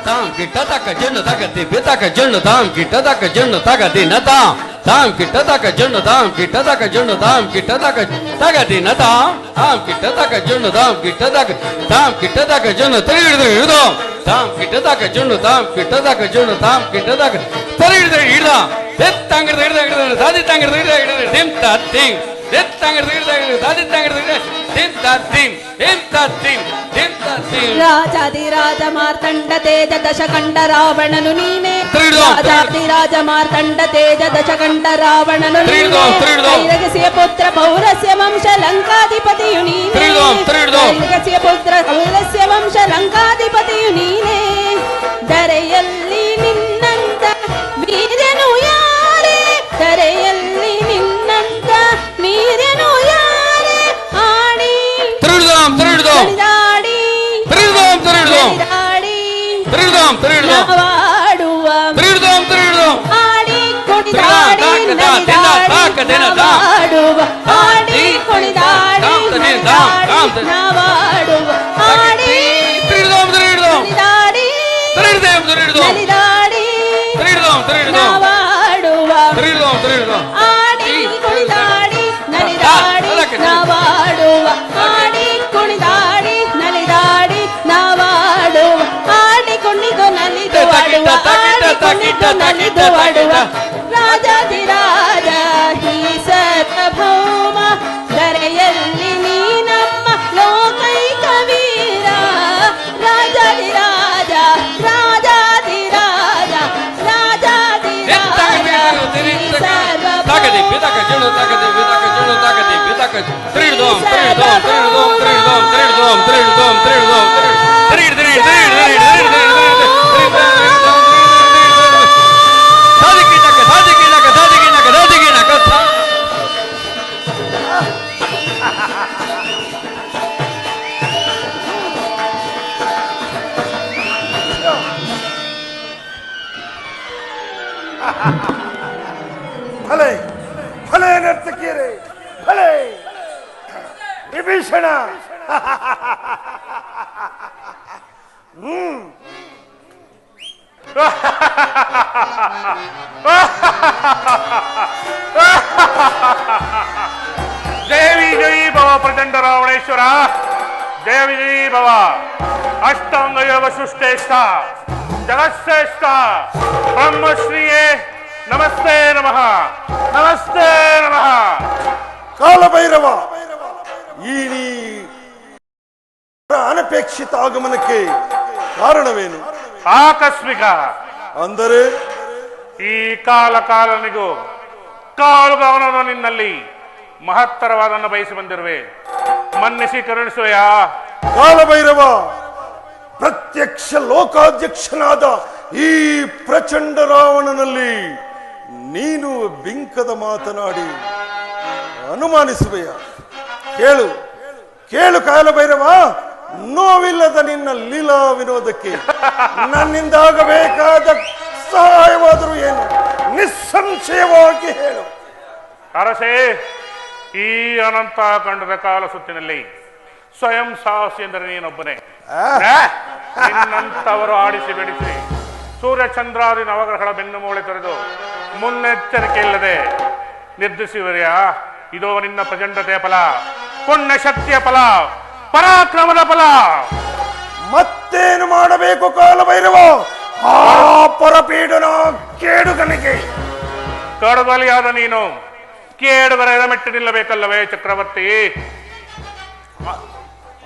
ತಾಂ ಕಿಟ್ಟ ತಕ್ಕ ಜಣ್ಣು ತಗತಿ ಬಿತಕ ಜಣ್ಣು ತಾಂ ಕಿಟ್ಟ ತಕ್ಕ ಜಣ್ಣು ತಗತಿ ನತ ತಾಂ ಕಿಟ್ಟ ತಕ್ಕ ಜಣ್ಣು ತಾಂ ಕಿಟ್ಟ ತಕ್ಕ ಜಣ್ಣು ತಾಂ ಕಿಟ್ಟ ತಕ್ಕ ತಗತಿ ನತ ತಾಂ ಕಿಟ್ಟ ತಕ್ಕ ಜಣ್ಣು ತಾಂ ಕಿಟ್ಟ ತಕ್ಕ ಜಣ್ಣು ತರಿಡಿದ್ರೆ ಹಿಡಿದು ತಾಂ ಕಿಟ್ಟ ತಕ್ಕ ಜಣ್ಣು ತಾಂ ಕಿಟ್ಟ ತಕ್ಕ ಜಣ್ಣು ತಾಂ ಕಿಟ್ಟ ತಕ್ಕ ತರಿಡಿದ್ರೆ ಹಿಡಿದ ತೆತ್ತಂಗಿಡ್ದ ಹಿಡಿದ ಹಿಡಿದ ದಾದಿ ತಂಗಿಡ್ದ ಹಿಡಿದ ಹಿಡಿದ ದಿಮ್ ತಿಂಗ್ ತೆತ್ತಂಗಿಡ್ದ ಹಿಡಿದ ಹಿಡಿದ ದಾದಿ ತಂಗಿಡ್ದ ಹಿಡಿದ ದಿಮ್ ತಿಂಗ್ ರಾಜಾದಿರಾಜ ಮಾರ್ತಂಡ ತೇಜ ದಶಕಂಡ ರಾವಣನು ನೀನೆ ರಾಜಾದಿರಾಜ ಮಾರ್ತಂಡ ತೇಜ ದಶಕಂಡ ರಾವಣನು ನೀನೆ ಪುತ್ರ ಪೌರಸ್ಯ ವಂಶ ಲಂಕಾಧಿಪತಿಯು ನೀನೆ ಪುತ್ರ ಪೌರಸ್ಯ ವಂಶ ಲಂಕಾಧಿಪತಿಯು ನೀನೆ ಧರೆಯಲ್ಲಿ ನಿನ್ನಂತ ವೀರ್ಯನು ಯಾರೇ ಧರೆಯಲ್ಲಿ ನಿನ್ನಂತ ವೀರ್ಯನು ಯಾರೇ ಆಡಿ ನಲಿದಾಡಿ ನಾವಾಡುವ ಆಡಿ ಕುಣಿದಾಡಿ ನಲಿದಾಡಿ ನಾವಾಡುವ ಆಡಿ ಕುಣಿದಾಡಿ ನಲಿದಾಡಿ ನಾವಾಡುವ ಆಡಿ ಕುಣಿದಾಡಿ ನಲಿದಾಡಿ ನಾವಾಡುವ ಆಡಿ ಕುಣಿದಾಡಿ ನಲಿದಾಡಿ ನಾವಾಡುವ ಆಡಿ ಕುಣಿದಾಡಿ ನಲಿದಾಡಿ ನಾವಾಡುವ ಆಡಿಕೊಂಡಿದ್ದು ನಲಿದು ಆಡುವ ಆಡಿಕೊಂಡಿದ್ದು ನಲಿದು ಆಡುವ ರಾಜಾದಿರಾಜ ಈ ಸಾರ್ವಭೌಮ ಧರೆಯಲ್ಲಿ ನೀ ನಮ್ಮ ಲೋಕೈಕ ವೀರ ರಾಜಾದಿರಾಜ ರಾಜಾದಿರಾಜ ರಾಜಾದಿರಾಜ ಈ ಸಾರ್ವಭೌಮ ವಿಭೀಷಣ. ಜಯ ವಿಜಯೀ ಭವ ಪ್ರಚಂಡ ರಾವಣೇಶ್ವರ, ಜಯ ವಿಜಯೀ ಭವ. ಅಷ್ಟಾಂಗ ಯೋಗ ಸೃಷ್ಟೇಷ್ಟ ಜಗಶ್ರೇಷ್ಠ ಬ್ರಹ್ಮಶ್ರೀಯೇ ನಮಸ್ತೆ ನಮಃ, ನಮಸ್ತೆ ನಮಃ. ಕಾಲಭೈರವ, ಈ ನೀ ಅನಪೇಕ್ಷಿತ ಆಗಮನಕ್ಕೆ ಕಾರಣವೇನು? ಆಕಸ್ಮಿಕ ಅಂದರೆ ಈ ಕಾಲನಿಗೂ ಕಾಲುಗವನನು ನಿನ್ನಲ್ಲಿ ಮಹತ್ತರವಾದನ್ನು ಬಯಸಿ ಬಂದಿರುವೆ, ಮನ್ನಿಸಿ ಕರುಣಿಸುವೆಯಾ? ಕಾಲಭೈರವ, ಪ್ರತ್ಯಕ್ಷ ಲೋಕಾಧ್ಯಕ್ಷನಾದ ಈ ಪ್ರಚಂಡ ರಾವಣನಲ್ಲಿ ನೀನು ಬಿಂಕದ ಮಾತನಾಡಿ ಅನುಮಾನಿಸುವೆಯ? ಕೇಳು ಕೇಳು ಕಾಲಭೈರವ, ನೋವಿಲ್ಲದ ನಿನ್ನ ಲೀಲಾ ವಿನೋದಕ್ಕೆ ನನ್ನಿಂದಾಗಬೇಕಾದ ಸಹಾಯವಾದರೂ ಏನು? ನಿಸ್ಸಂಶಯವಾಗಿ ಹೇಳು. ಅರಸೇ, ಈ ಅನಂತ ಖಂಡದ ಕಾಲ ಸುತ್ತಿನಲ್ಲಿ ಸ್ವಯಂ ಸಾಹಸಿ ಎಂದರೆ ನೀನೊಬ್ಬನೇ. ನಿನ್ನಂತವರು ಆಡಿಸಿ ಬೆಡಿಸಿ ಸೂರ್ಯಚಂದ್ರಾದಿ ನವಗ್ರಹಗಳ ಬೆನ್ನು ಮೂಳೆ ತೊರೆದು ಮುನ್ನೆಚ್ಚರಿಕೆ ಇಲ್ಲದೆ ನಿರ್ಧರಿಸುವರಿಯಾ? ಇದೋ ನಿನ್ನ ಪ್ರಚಂಡತೆಯ ಫಲ, ಪುಣ್ಯ ಶಕ್ತಿಯ ಫಲ, ಪರಾಕ್ರಮದ ಫಲ. ಮತ್ತೇನು ಮಾಡಬೇಕು ಕಾಲಭೈರವ? ಆ ಪರಪೀಡನ ಕೇಡುಗನಿಗೆ ಕಡುಬಲಿಯಾದ ನೀನು ಕೇಡುಗರ ಮೆಟ್ಟಿ ನಿಲ್ಲಬೇಕಲ್ಲವೇ ಚಕ್ರವರ್ತಿ?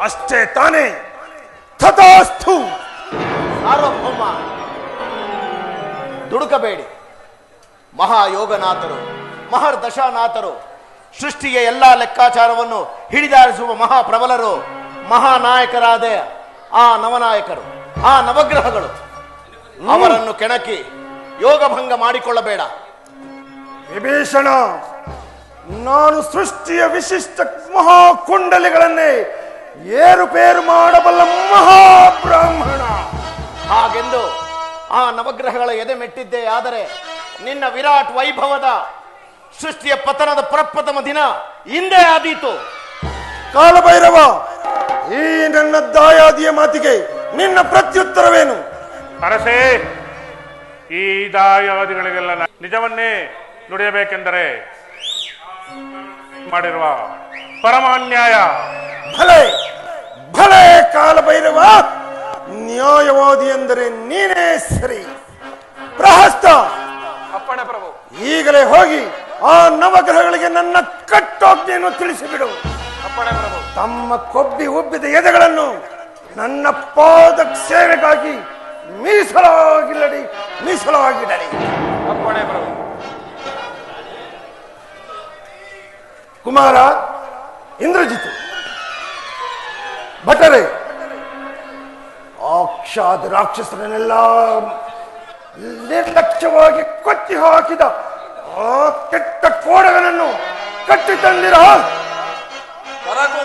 ಅಷ್ಟೇ ತಾನೇ? ತಥಾಸ್ತು. ಸಾರ್ವಭೌಮ, ದುಡುಕಬೇಡಿ. ಮಹಾಯೋಗನಾಥರು, ಮಹರ್ದಶಾನಾಥರು, ಸೃಷ್ಟಿಯ ಎಲ್ಲಾ ಲೆಕ್ಕಾಚಾರವನ್ನು ಹಿಡಿದಾಡಿಸುವ ಮಹಾಪ್ರಬಲರು, ಮಹಾನಾಯಕರಾದ ಆ ನವನಾಯಕರು, ಆ ನವಗ್ರಹಗಳು. ಅವರನ್ನು ಕೆಣಕಿ ಯೋಗಭಂಗ ಮಾಡಿಕೊಳ್ಳಬೇಡ. ವಿಭೀಷಣ, ನಾನು ಸೃಷ್ಟಿಯ ವಿಶಿಷ್ಟ ಮಹಾಕುಂಡಲಿಗಳನ್ನೇ ಏರುಪೇರು ಮಾಡಬಲ್ಲ ಮಹಾಬ್ರಾಹ್ಮಣ. ಹಾಗೆಂದು ಆ ನವಗ್ರಹಗಳ ಎದೆ ಮೆಟ್ಟಿದ್ದೇ ಆದರೆ ನಿನ್ನ ವಿರಾಟ್ ವೈಭವದ ಸೃಷ್ಟಿಯ ಪತನದ ಪ್ರಪ್ರಥಮ ದಿನ ಹಿಂದೆ ಆದೀತು. ಕಾಲಭೈರವ, ಈ ನನ್ನ ದಾಯಾದಿಯ ಮಾತಿಗೆ ನಿನ್ನ ಪ್ರತ್ಯುತ್ತರವೇನು? ಅರಸೇ, ಈ ದಾಯಾದಿಗಳಿಗೆಲ್ಲ ನಿಜವನ್ನೇ ನುಡಿಯಬೇಕೆಂದರೆ ಮಾಡಿರುವ ಪರಮಾನ್ಯಾಯ. ಭಲೆ ಭಲೆ ಕಾಲಭೈರವ, ನ್ಯಾಯವಾದಿ ಎಂದರೆ ನೀನೇ ಸರಿ. ಪ್ರಹಸ್ತ, ಅಪ್ಪಣೆ ಪ್ರಭು. ಈಗಲೇ ಹೋಗಿ ಆ ನವಗ್ರಹಗಳಿಗೆ ನನ್ನ ಕಟ್ಟೋಜ್ಞೆಯನ್ನು ತಿಳಿಸಿಬಿಡು. ಅಪ್ಪಣೆ ಪ್ರಭು. ತಮ್ಮ ಕೊಬ್ಬಿ ಉಬ್ಬಿದ ಎದೆಗಳನ್ನು ನನ್ನ ಪಾದ ಸೇವೆಗಾಗಿ ಮೀಸಲಾಗಿಡಲಿ. ಅಪ್ಪಣೆ ಪ್ರಭು. ಕುಮಾರ ಇಂದ್ರಜಿತ್, ಭಟರೇ, ಆಕ್ಷಾದ ರಾಕ್ಷಸರನ್ನೆಲ್ಲ ನಿರ್ಲಕ್ಷ್ಯವಾಗಿ ಕೊಚ್ಚಿ ಹಾಕಿದ ಆ ಕೆಟ್ಟ ಕೋಡಗನನ್ನು ಕಟ್ಟಿ ತಂದಿರ.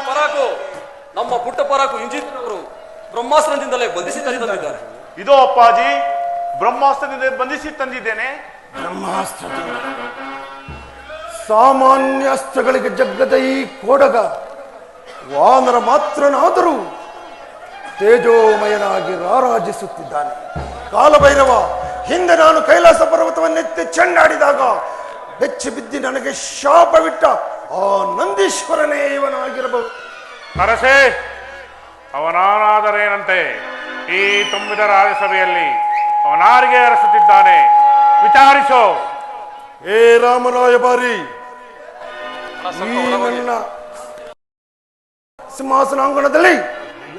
ಪರಾಕು ನಮ್ಮ ಪುಟ್ಟ ಪರಾಕು ಇಂಜಿನವರು ಬ್ರಹ್ಮಾಸ್ತ್ರದಿಂದಲೇ ಬಂಧಿಸಿ ತಂದಿದ್ದಾರೆ. ಇದೋ ಅಪ್ಪಾಜಿ, ಬ್ರಹ್ಮಾಸ್ತ್ರದಿಂದ ಬಂಧಿಸಿ ತಂದಿದ್ದೇನೆ. ಬ್ರಹ್ಮಾಸ್ತ್ರದಿಂದ ಸಾಮಾನ್ಯ ಅಸ್ತ್ರಗಳಿಗೆ ಜಗ್ಗದ ಈ ಕೋಡಗ ವಾನರ ಮಾತ್ರನಾದರೂ ತೇಜೋಮಯನಾಗಿ ರಾರಾಜಿಸುತ್ತಿದ್ದಾನೆ. ಕಾಲಭೈರವ, ಹಿಂದೆ ನಾನು ಕೈಲಾಸ ಪರ್ವತವನ್ನೆತ್ತಿ ಚೆಂಡಾಡಿದಾಗ ಬೆಚ್ಚಿ ಬಿದ್ದಿ ನನಗೆ ಶಾಪವಿಟ್ಟ ಆ ನಂದೀಶ್ವರನೇ ಇವನಾಗಿರಬಹುದು. ಅರಸೇ, ಅವನಾದರೇನಂತೆ ಈ ತುಂಬಿದ ರಾಜಸಭೆಯಲ್ಲಿ ಅವನಾರಿಗೆ ಅರಸುತ್ತಿದ್ದಾನೆ, ವಿಚಾರಿಸೋ. ಏ ರಾಮರಾಯಬಾರಿ, ಈ ನನ್ನ ಸಿಂಹಾಸನಾಂಗಣದಲ್ಲಿ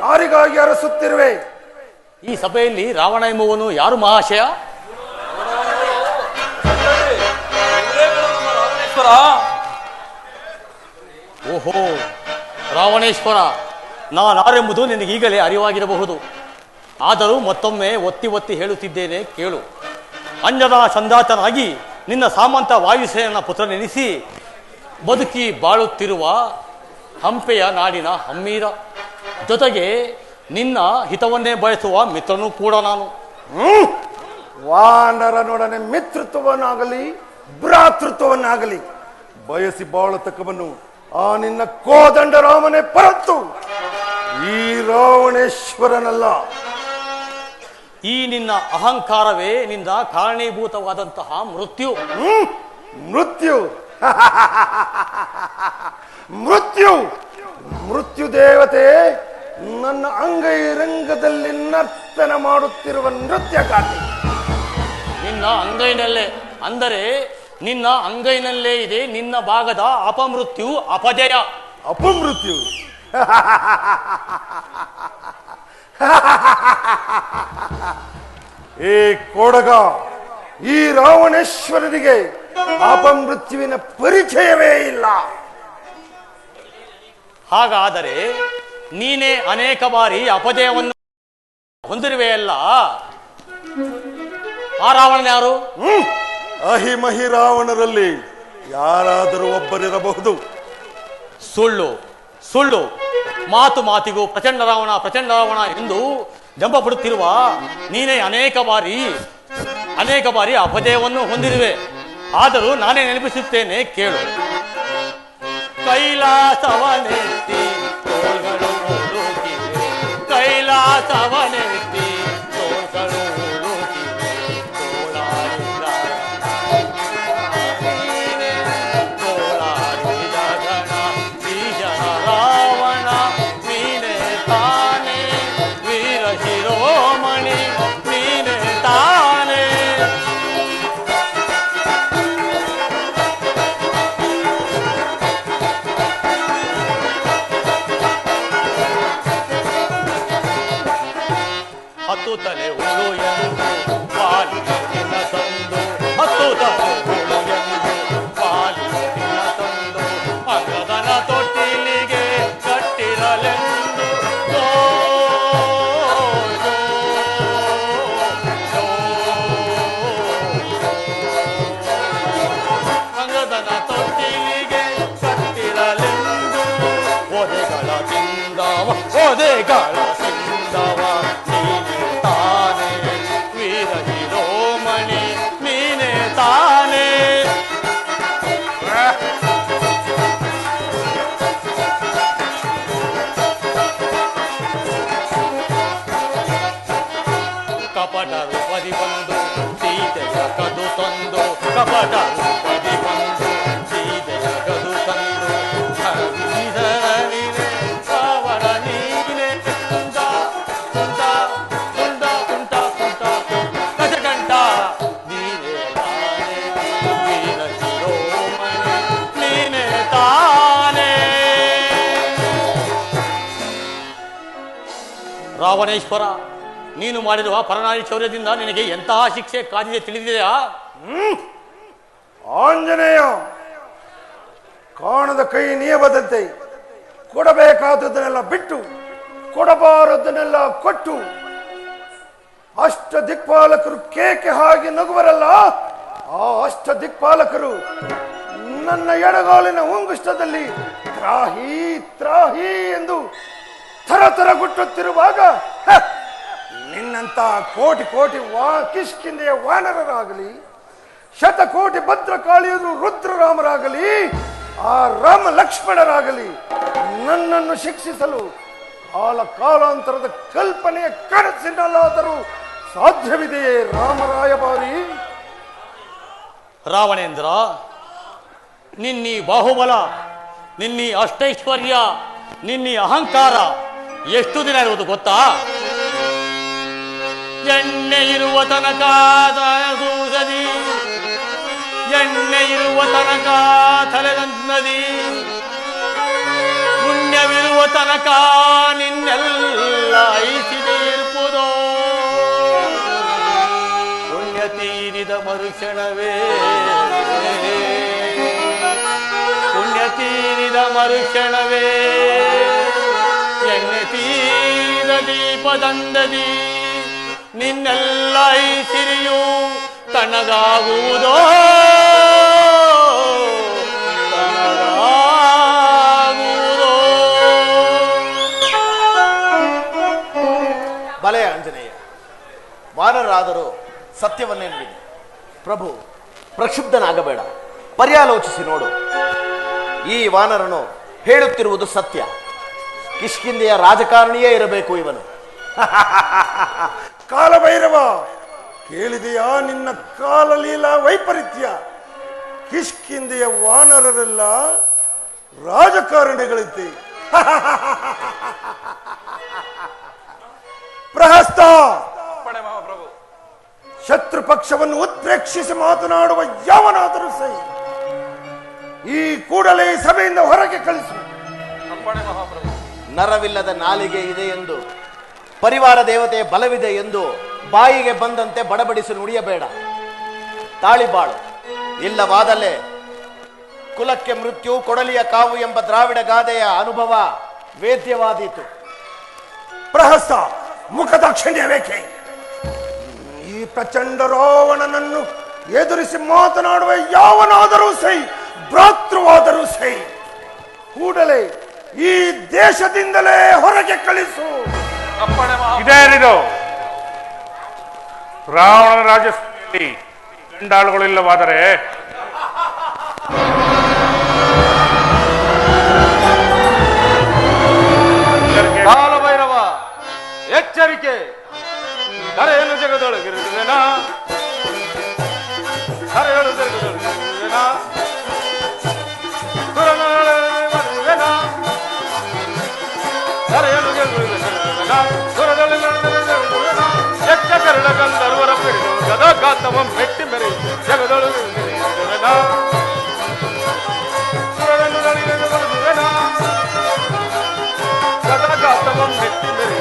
ಯಾರಿಗಾಗಿ ಅರಸುತ್ತಿರುವೆ? ಈ ಸಭೆಯಲ್ಲಿ ರಾವಣ ಎಂಬುವನು ಯಾರು ಮಹಾಶಯ? ಓಹೋ, ರಾವಣೇಶ್ವರ, ನಾನಾರೆಂಬುದು ನಿನಗೀಗಲೇ ಅರಿವಾಗಿರಬಹುದು. ಆದರೂ ಮತ್ತೊಮ್ಮೆ ಒತ್ತಿ ಒತ್ತಿ ಹೇಳುತ್ತಿದ್ದೇನೆ, ಕೇಳು. ಅಂಜನ ಸಂದಾತನಾಗಿ ನಿನ್ನ ಸಾಮಂತ ವಾಯುಸೇನ ಪುತ್ರನೆನಿಸಿ ಬದುಕಿ ಬಾಳುತ್ತಿರುವ ಹಂಪೆಯ ನಾಡಿನ ಹಮ್ಮೀರ, ಜೊತೆಗೆ ನಿನ್ನ ಹಿತವನ್ನೇ ಬಯಸುವ ಮಿತ್ರನೂ ಕೂಡ ನಾನು. ವಾನರನೊಡನೆ ಮಿತ್ರತ್ವವನ್ನಾಗಲಿ ಭ್ರಾತೃತ್ವವನ್ನಾಗಲಿ ಬಯಸಿ ಬಾಳತಕ್ಕವನು ಆ ನಿನ್ನ ಕೋದಂಡ ರಾಮನೇ ಪರತ್ತು ಈ ರಾವಣೇಶ್ವರನಲ್ಲ. ಈ ನಿನ್ನ ಅಹಂಕಾರವೇ ನಿನ್ನ ಕಾರಣೀಭೂತವಾದಂತಹ ಮೃತ್ಯು. ಮೃತ್ಯು ಮೃತ್ಯು ಮೃತ್ಯು ದೇವತೆ ನನ್ನ ಅಂಗೈ ರಂಗದಲ್ಲಿ ನರ್ತನ ಮಾಡುತ್ತಿರುವ ನೃತ್ಯಕಾರಿ. ನಿನ್ನ ಅಂಗೈನಲ್ಲೇ ಅಂದರೆ ನಿನ್ನ ಅಂಗೈನಲ್ಲೇ ಇದೆ ನಿನ್ನ ಭಾಗದ ಅಪಮೃತ್ಯು, ಅಪಜಯ. ಅಪಮೃತ್ಯು ಏ ಕೊಡಗ, ಈ ರಾವಣೇಶ್ವರನಿಗೆ ಅಪಮೃತ್ಯುವಿನ ಪರಿಚಯವೇ ಇಲ್ಲ. ಹಾಗಾದರೆ ನೀನೇ ಅನೇಕ ಬಾರಿ ಅಪಜಯವನ್ನು ಹೊಂದಿರುವೆಯಲ್ಲ. ಆ ರಾವಣನ ಯಾರು? ಅಹಿಮಹಿ ರಾವಣರಲ್ಲಿ ಯಾರಾದರೂ ಒಬ್ಬರಿರಬಹುದು. ಸುಳ್ಳು ಸುಳ್ಳು, ಮಾತು ಮಾತಿಗೂ ಪ್ರಚಂಡ ರಾವಣ ಎಂದು ಜಂಬ ಪಡುತ್ತಿರುವ ನೀನೇ ಅನೇಕ ಬಾರಿ ಅಪಜಯವನ್ನು ಹೊಂದಿರುವೆ. ಆದರೂ ನಾನೇ ನೆನಪಿಸುತ್ತೇನೆ, ಕೇಳು. ಕೈಲಾಸವನೆತ್ತಿ ತೋಳ್ಗಳು ಉಳುಕಿವೆ, ಕೈಲಾಸವನೆತ್ತಿ ತೋಳ್ಗಳು ಉಳುಕಿವೆ, ತೋಳಾಡಿದ ಗಣ ಭೀಷಣ ರಾವಣ ನೀನೆ ತಾನೆ, ವೀರ ಶಿರೋಮಣಿ ನೀನೆ ತಾನೆ. ಹತ್ತು ತಲೆ ಉಳು ಎಂದು ಪಾಲಿನ ತಂದು, ಹತ್ತು ತಲೆ ಉಳು ಎಂದು ಪಾಲಿನ ತಂದು, ಅಂಗದನ ತೊಟ್ಟಿಲಿಗೆ ಕಟ್ಟಿರಲೆಂದು ಅಂಗದನ ತೊಟ್ಟಿಲಿಗೆ ಕಟ್ಟಿರಲೆಂದು ಒದೆಗಳ ತಿಂದವ ನೀನೆ ತಾನೆ, ವೀರ ಶಿರೋಮಣಿ ನೀನೆ ತಾನೆ. ಕಪಟ ರೂಪದಿ ಬಂದು ಸೀತೆಯ ಕದು ತಂದು, ಕಪಟ ರೂಪದಿ ಬಂದು ಸೀತೆಯ ಕದು ತಂದು, ರಾವಣ ನೀನೆ ಕಸಕಂಠ ನೀನೆ ತಾನೆ, ವೀರ ಶಿರೋಮಣಿ ನೀನೆ ತಾನೆ. ರಾವಣೇಶ್ವರ, ನೀನು ಮಾಡಿರುವ ಪರನಾರಿ ಶೌರ್ಯದಿಂದ ನಿನಗೆ ಎಂತಹ ಶಿಕ್ಷೆ ಕಾದಿದೆ ತಿಳಿದಿದೆಯಾ? ಆಂಜನೇಯ, ಕಾಣದ ಕೈ ನಿಯಮದಂತೆ ಕೊಡಬೇಕಾದದನ್ನೆಲ್ಲ ಬಿಟ್ಟು ಕೊಡಬಾರದನ್ನೆಲ್ಲ ಕೊಟ್ಟು ಅಷ್ಟ ದಿಕ್ಪಾಲಕರು ಕೇಕೆ ಹಾಗೆ ನಗುವರಲ್ಲ, ಆ ಅಷ್ಟ ದಿಕ್ಪಾಲಕರು ನನ್ನ ಎಡಗಾಲಿನ ಉಂಗುಷ್ಟದಲ್ಲಿ ತ್ರಾಹಿ ತ್ರಾಹಿ ಎಂದು ಥರ ಗುಟ್ಟುತ್ತಿರುವಾಗ ನಿನ್ನಂತ ಕೋಟಿ ಕೋಟಿ ಕಿಷ್ಕಿಂದೆಯ ವಾನರರಾಗಲಿ, ಶತಕೋಟಿ ಭದ್ರಕಾಳಿಯರು ರುದ್ರರಾಮರಾಗಲಿ, ಆ ರಾಮ ಲಕ್ಷ್ಮಣರಾಗಲಿ ನನ್ನನ್ನು ಶಿಕ್ಷಿಸಲು ಕಾಲಾಂತರದ ಕಲ್ಪನೆಯ ಕನಸಿನಲ್ಲಾದರೂ ಸಾಧ್ಯವಿದೆಯೇ ರಾಮರಾಯಭಾರಿ? ರಾವಣೇಂದ್ರ, ನಿನ್ನೀ ಬಾಹುಬಲ, ನಿನ್ನೀ ಅಷ್ಟೈಶ್ವರ್ಯ, ನಿನ್ನೀ ಅಹಂಕಾರ ಎಷ್ಟು ದಿನ ಇರುವುದು ಗೊತ್ತಾ? ಎಣ್ಣೆ ಇರುವ ತನಕ ಸೂಸದಿ, ಎಣ್ಣೆ ಇರುವ ತನಕ ತಲೆದಂದದಿ, ಪುಣ್ಯವಿರುವ ತನಕ ನಿನ್ನೆಲ್ಲ ಐಸಿದೆ ಇರ್ಪುದೋ. ಪುಣ್ಯ ತೀರಿದ ಮರುಕ್ಷಣವೇ, ಪುಣ್ಯ ತೀರಿದ ಮರುಕ್ಷಣವೇ, ಎಣ್ಣೆ ತೀರ ದೀಪದಂದದಿ ನಿನ್ನೆಲ್ಲ ಐಸಿರಿಯು ತಣ್ಣಗಾಗುವುದೋ, ತಣ್ಣಗಾಗುವುದೋ. ಬಲೆ ಆಂಜನೇಯ, ವಾನರಾದರೂ ಸತ್ಯವನ್ನೇ ನುಡಿದೆ. ಪ್ರಭು, ಪ್ರಕ್ಷುಬ್ಧನಾಗಬೇಡ, ಪರ್ಯಾಲೋಚಿಸಿ ನೋಡು. ಈ ವಾನರನು ಹೇಳುತ್ತಿರುವುದು ಸತ್ಯ. ಕಿಷ್ಕಿಂದೆಯ ರಾಜಕಾರಣಿಯೇ ಇರಬೇಕು ಇವನು. ಕಾಲಭೈರವ, ಕೇಳಿದೆಯಾ ನಿನ್ನ ಕಾಲಲೀಲ ವೈಪರೀತ್ಯ? ಕಿಷ್ಕಿಂದೆಯ ವಾನರರೆಲ್ಲ ರಾಜಕಾರಣಿಗಳಿದ್ದೆ. ಪ್ರಹಸ್ತ, ಶತ್ರು ಪಕ್ಷವನ್ನು ಉತ್ಪ್ರೇಕ್ಷಿಸಿ ಮಾತನಾಡುವ ಯಾವನಾದರೂ ಸೈ ಈ ಕೂಡಲೇ ಸಭೆಯಿಂದ ಹೊರಗೆ ಕಳಿಸು. ನರವಿಲ್ಲದ ನಾಲಿಗೆ ಇದೆ ಎಂದು, ಪರಿವಾರ ದೇವತೆಯ ಬಲವಿದೆ ಎಂದು ಬಾಯಿಗೆ ಬಂದಂತೆ ಬಡಬಡಿಸಿ ನುಡಿಯಬೇಡ. ತಾಳಿಬಾಳು. ಇಲ್ಲವಾದಲ್ಲೇ ಕುಲಕ್ಕೆ ಮೃತ್ಯು, ಕೊಡಲಿಯ ಕಾವು ಎಂಬ ದ್ರಾವಿಡ ಗಾದೆಯ ಅನುಭವ ವೇದ್ಯವಾದೀತು. ಪ್ರಹಸ್ತ, ಮುಖದಾಕ್ಷಿಣ್ಯ ಬೇಕೆ? ಈ ಪ್ರಚಂಡ ರಾವಣನನ್ನು ಎದುರಿಸಿ ಮಾತನಾಡುವ ಯಾವನಾದರೂ ಸೈ, ಭ್ರಾತೃವಾದರೂ ಸೈ, ಕೂಡಲೇ ಈ ದೇಶದಿಂದಲೇ ಹೊರಗೆ ಕಳಿಸು. ಇದೇನಿದು? ರಾವಣನ ರಾಜಸ್ಥಾನದಲ್ಲಿ ಗಂಡಾಳುಗಳಿಲ್ಲವಾದರೆ ಕಾಲಭೈರವ, ಎಚ್ಚರಿಕೆ! ಕರೆಯನ್ನು ಜಗದೊಳಗಿರುವೆನಾ, ಕರೆಯನ್ನು ಜಗದೊಳಗಿರುವೆನಾ, ಸುರನೊಳಗಿರುವೆನಾ, ಕರೆಯನ್ನು ಜಗದೊಳಗಿರುವೆನಾ, ಸುರದೊಳಗಿರುವೆನಾ, ಎಚ್ಚ ಕರಡ ಗಂಧರ್ವರ ಪಿಡಿದು ಗದಗಾತವಂ ಮೆಟ್ಟಿ ಮೆರೆ ಜಗದೊಳಗಿರುವೆನಾ, ಸುರನನ್ನು ನಳಿನೊಳಗಿರುವೆನಾ, ಗದಗಾತವಂ ಮೆಟ್ಟಿ ಮೆರೆ.